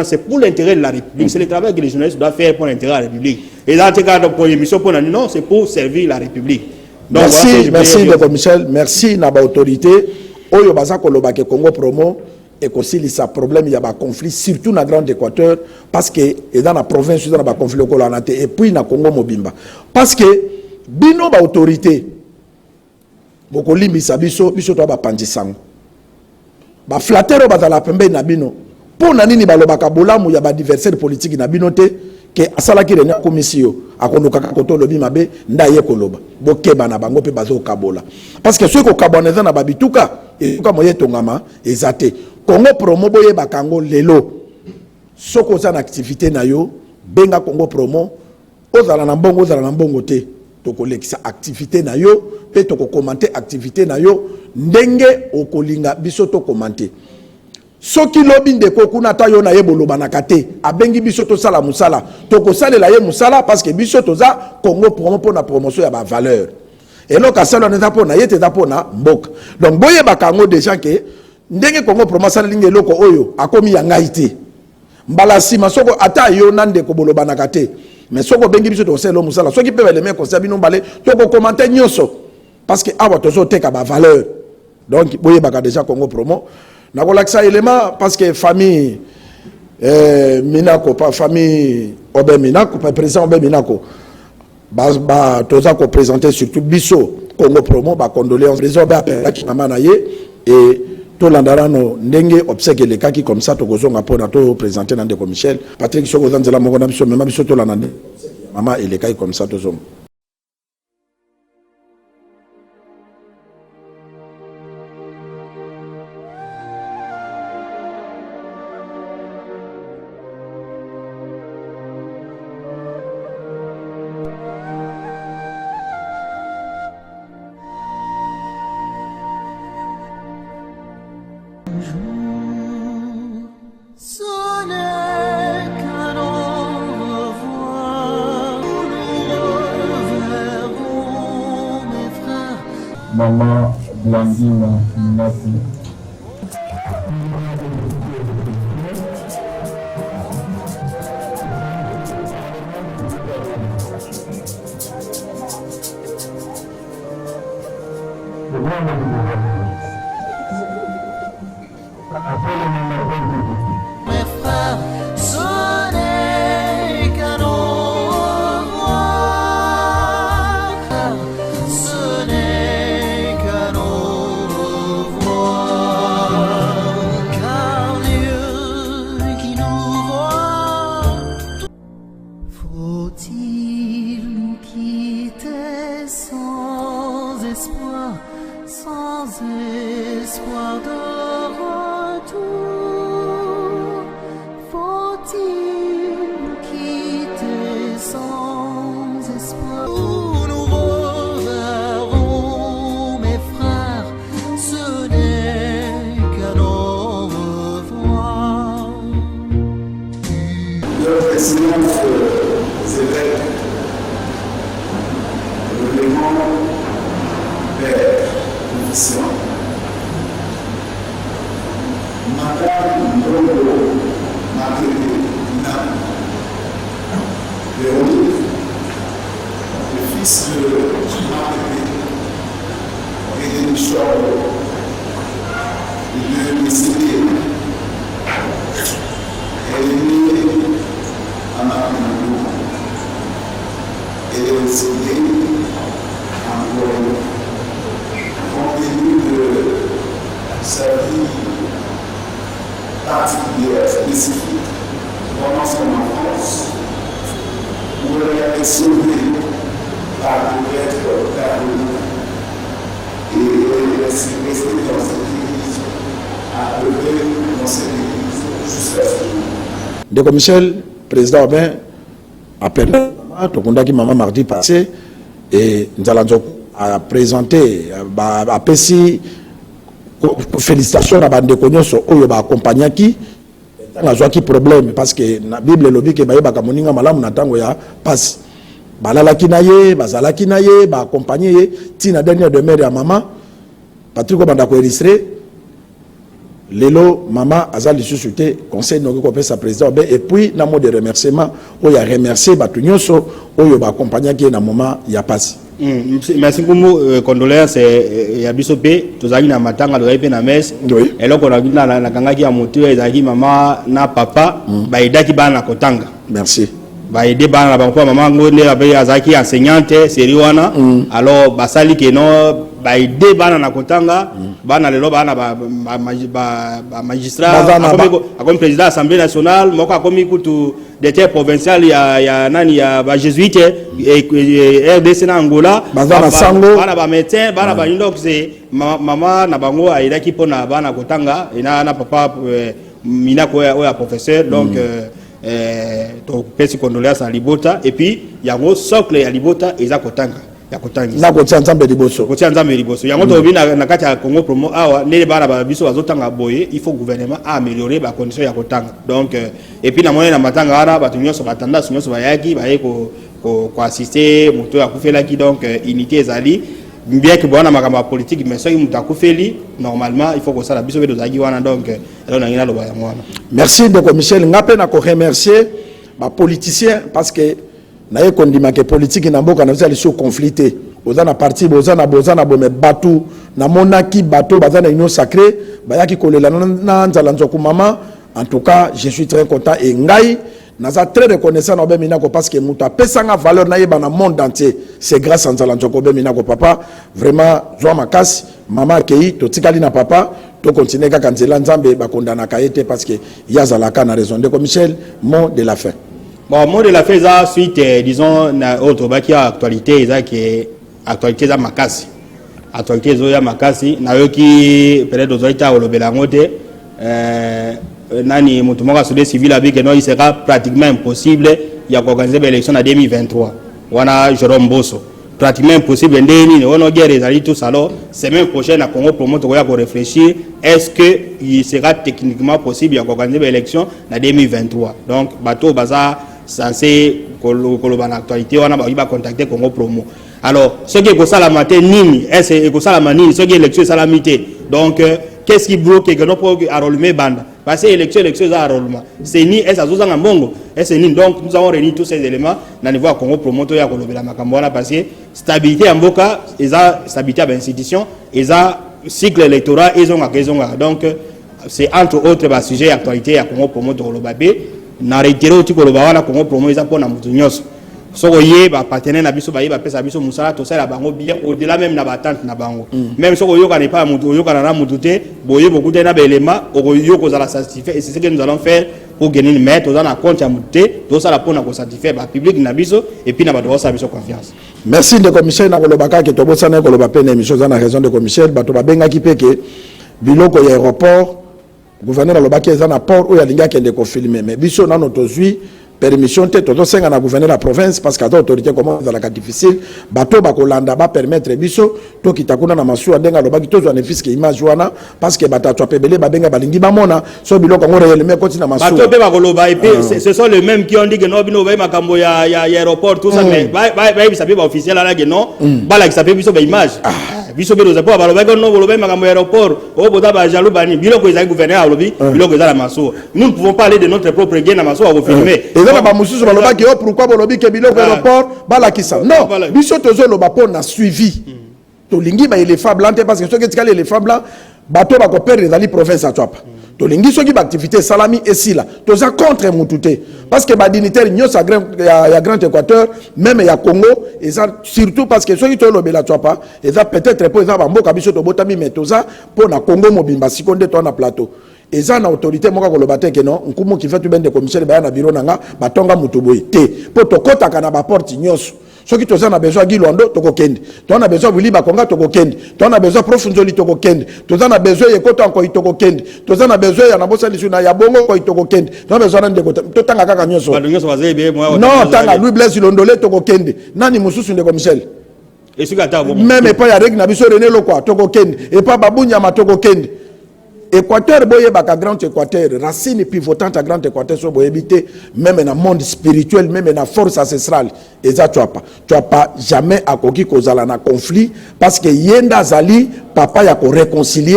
[SPEAKER 2] c'est pour l'intérêt de la République. C'est le travail que les journalistes doivent faire pour l'intérêt de la République. Et dans ce cas, pour l'émission, non, c'est pour servir la République. Donc,
[SPEAKER 1] merci,
[SPEAKER 2] voilà,
[SPEAKER 1] merci Ndeko Michel. Merci à l'autorité. Oyo baza kolobake Congo Promo et aussi sa problème il y a un conflit surtout dans la Grande Équateur parce que dans la province dans un conflit et puis dans Congo Mobimba parce que bino ba autorité boko limbisa biso to ba pandisango ba flatero bazala pembe na bino pour na nini balobaka bolamu ya ba adversaire politique na bino te ke asalaki renia commission akonoka koto lobi mabe ndaye koloba bokeba na bango pe bazo kabola parce que ceux ko kabona na babituka et comme moye tongama ezate Congo Promo boye bakango lelo soko za na activité na yo benga Congo Promo ozala na mbongo te to kolekisa activité na yo pe to ko commenter activité na yo ndenge okolinga biso to commenter soki lobi ndeko kuna ta yo na ye boloba na kate abengi biso to sala musala to ko salela ye musala parce que biso toza Congo Promo pour la promotion ya ba valeur et donc à cela on est pour na yete ta pour na mboka donc boye bakango déjà que ndenge Congo Promo sala linge loko oyo akomi ya ngaite mbala sima soko ata yo nande ko boloba na kate mais soko bengi biso to sala musala soki pe le mec ko sabino mbale to ko commenter nyoso parce que awa tozo teka ba valeur donc boye baka déjà Congo Promo na kolakisa élément parce que famille Minako pas famille Obe Minako pas président Obe Minako ba toza ko présenter surtout biso Congo Promo ba condoléances président ba appelaki mama na ye et to landarano ndenge obsèque les cas qui comme ça to kozonga pona to présenter na Ndeko Michel Patrick Soko zanzela moko na biso même biso to landande mama et les cas comme ça to zonga.
[SPEAKER 7] Maman Blandine Minaku.
[SPEAKER 8] Mes frères, ce n'est qu'un au revoir. Ce n'est qu'un au revoir. Car Dieu qui nous voit, faut-il nous quitter sans espoir de retour? Faut-il nous quitter sans espoir? Nous reverrons, mes frères, ce n'est qu'un au revoir.
[SPEAKER 9] Le président des évêques, le léman père officiant, Madame Ndongo Makelina, Véronique, le fils de Makelina, et de Michel, il est décédé. Elle est née à Makelina. Elle est décédée en Gouaï. Compte tenu de sa vie particulière, spécifique, pendant son enfance, où elle a été sauvée par le maître Caroline. Et elle est restée dans cette église, à œuvrer dans cette église jusqu'à ce jour.
[SPEAKER 1] Ndeko Michel, président Obin, appelle Tokundaki Maman mardi passé et Nzalanzo a présenté, a pessi félicitations à Bandeko Nyonso oyo ba accompagner qui a qui problème parce que la Bible lobi ke ba yeba kamoninga malamu na tango ya passe balalaki na ye bazalaki na ye ba accompagner ye tina dernière demeure ya maman Patrick Obanda ko illustrer lelo maman azali susute conseil no ko pesa président et puis na mot de remerciement o ya remercier batu nyonso oyo ba accompagner qui na moment ya passe.
[SPEAKER 2] Merci beaucoup, condoléances ya bisope tozali na matanga do pe na messe et loko na kangaki ya moto ezali mama na papa ba edaki bana kotanga.
[SPEAKER 1] Merci.
[SPEAKER 2] Ba aider bana ba papa mama ngone ba azaki enseignante seri wana alors basali ke no ba aider bana na kotanga bana lelo bana ba magistrat comme président assemblée nationale moko akomi kutu d'état provincial ya nani ya ba jésuite RDC na Angola bana ba médecin bana ba indox mama na bango aidaki pona bana kotanga ina na papa mina ko ya professeur donc to pesi condoléances à Libota et puis yango socle ya Libota eza kotanga ya kotanga
[SPEAKER 1] na kotia nzambe liboso
[SPEAKER 2] yango to bina na kati ya Congo promo awa nele bana ba biso bazotanga boye il faut gouvernement améliorer ba conditions ya kotanga donc et puis na moyen na matanga ara ba tunyoso batanda sunyoso bayaki baye ko assister moto ya kufelaki donc unité ezali bien que bona makamba politique mais soki muta kufeli normalement il faut que ça la biso bedo zaki wana donc alors na ngina lo ba mwana.
[SPEAKER 1] Merci donc Michel ngape na ko remercier ba politiciens parce que na ekondima ke politique na mboka na zali so conflicté ozana parti bozana me batu na monaki bato bazana union sacrée bayaki kolela na nzala nzoku mama. En tout cas je suis très content et ngai naza très reconnaissant na beminako parce que muta pesanga valeur na yeba na monde entier c'est grâce à nzala nzoko beminako papa vraiment joie makasi mama kei to tikali na papa to continuer kaka nzela nzambe bakondana kaete parce que yazalaka na raison de Michel mot de la fin.
[SPEAKER 2] Bon, mot de la fin ça suite disons na autre baki actualité eza que actualité za makasi actualité zo ya makasi na yoki peut-être ozoita olobela ngote nani mutu moko société civile avec non il sera pratiquement impossible ya organiser l'élection en 2023 wana Jérôme Bosso pratiquement impossible ndeni ne wono guerre ezali tout ça alors semaine prochaine à Congo promote ko ya ko réfléchir est-ce que il sera techniquement possible ya organiser l'élection en 2023 donc bateau baza censé koloba na actualité wana ba contacter Congo promo alors ce qui est ko sala matin nini est-ce ko sala manini ce qui élection salamité donc qu'est-ce qui bloque que non pour enrôler banda parce que élection à enrôlement c'est ni est ça zozanga mbongo et c'est ni donc nous avons réuni tous ces éléments dans niveau à Congo promoto ya kolobela makambo wana parce que stabilité ya mboka eza stabilité ya institution eza cycle électoral ezonga donc c'est entre autres ba sujet actualité ya Congo promoto kolobabe na réitérer outi koloba wana Congo promo eza pona mutu nyonso soko yeba partenaire na biso bayeba pesa biso musala to sala bango bien au-delà même na batante na bango même soko yoka n'est pas mutu yoka na mutu te boye beaucoup de na belema o yoko za la satisfaire et c'est ce que nous allons faire pour gagner une mettre dans la compte ya mutu to sala pona ko satisfaire ba public na biso et puis na ba dosa biso confiance.
[SPEAKER 1] Merci de commissaire na kolobaka ke to bosana koloba pene émission za na raison de commissaire bato ba benga ki peke biloko ya aéroport gouverneur alobaki eza na port o ya linga kende ko filmer mais biso na notre zui permission te toto senga na gouverneur la province parce que autorité comment dans la cas difficile bato bakolanda ba permettre biso to kitakuna na masuwa ndenga lobaki to zwane fiske image wana parce que bata to pebele ba benga balingi ba mona so biloko ngore yele me continue na masuwa
[SPEAKER 2] bato pe bakoloba et puis ce sont les mêmes qui ont dit que no bino ba makambo ya aéroport tout ça mais ba bisa pe ba officiel là que non bala qui s'appelle biso ba image biso be doza po baloba ko no boloba makambo ya aéroport o boda ba jalo bani biloko ezali gouverneur alobi biloko ezala masuwa nous ne pouvons pas aller de notre propre gain na masuwa au filmer
[SPEAKER 1] bamususu baloba ki pourquoi bolobi ke biloko aéroport balakisa non biso tozo loba po na suivi to lingi ba éléphant blanc parce que soki tikali éléphant blanc bato ba ko perdre dans la province à Tchapa to lingi soki ba activité salami esila toza contre mutute parce que ba dignitaire nyos ya Grand Équateur même ya Congo et ça surtout parce que soki to lobela Tchapa et ça peut-être pour ça ba mboka biso to botami mais toza po na Congo mobimba sikonde to na plateau et ça na autorité moka kolobate ke non nkumu ki fait tu ben de commissaire ba na bureau nanga batonga mutuboy te po to kota kana ba porte nyos soki toza na besoin gilondo to kokende to na besoin wili ba konga to kokende to na besoin profunzoli to kokende toza na besoin yekoto anko to kokende toza na besoin ya na bosa lisuna ya bongo ko to kokende to na besoin ndeko to tanga kaka nyoso non tanga Louis Blaise Londolé to kokende nani mususu ndeko Michel
[SPEAKER 2] et suka ta bon
[SPEAKER 1] même pas ya règle na biso René Lokwa to kokende et pas babunya ma to kokende Équateur boye baka Grand Équateur racine pivotante à Grand Équateur so boye bité même dans monde spirituel même dans force ancestrale et ça tu as pas jamais akoki kozala na conflit parce que yenda zali papa ya ko réconcilier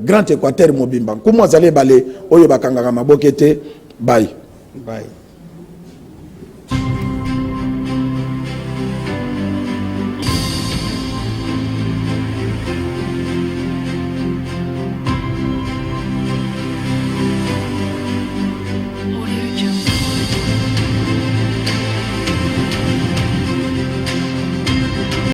[SPEAKER 1] Grand Équateur Mobimba. Comment vous allez balé, Oyo Bakangara Mabokete, bye.
[SPEAKER 2] Bye.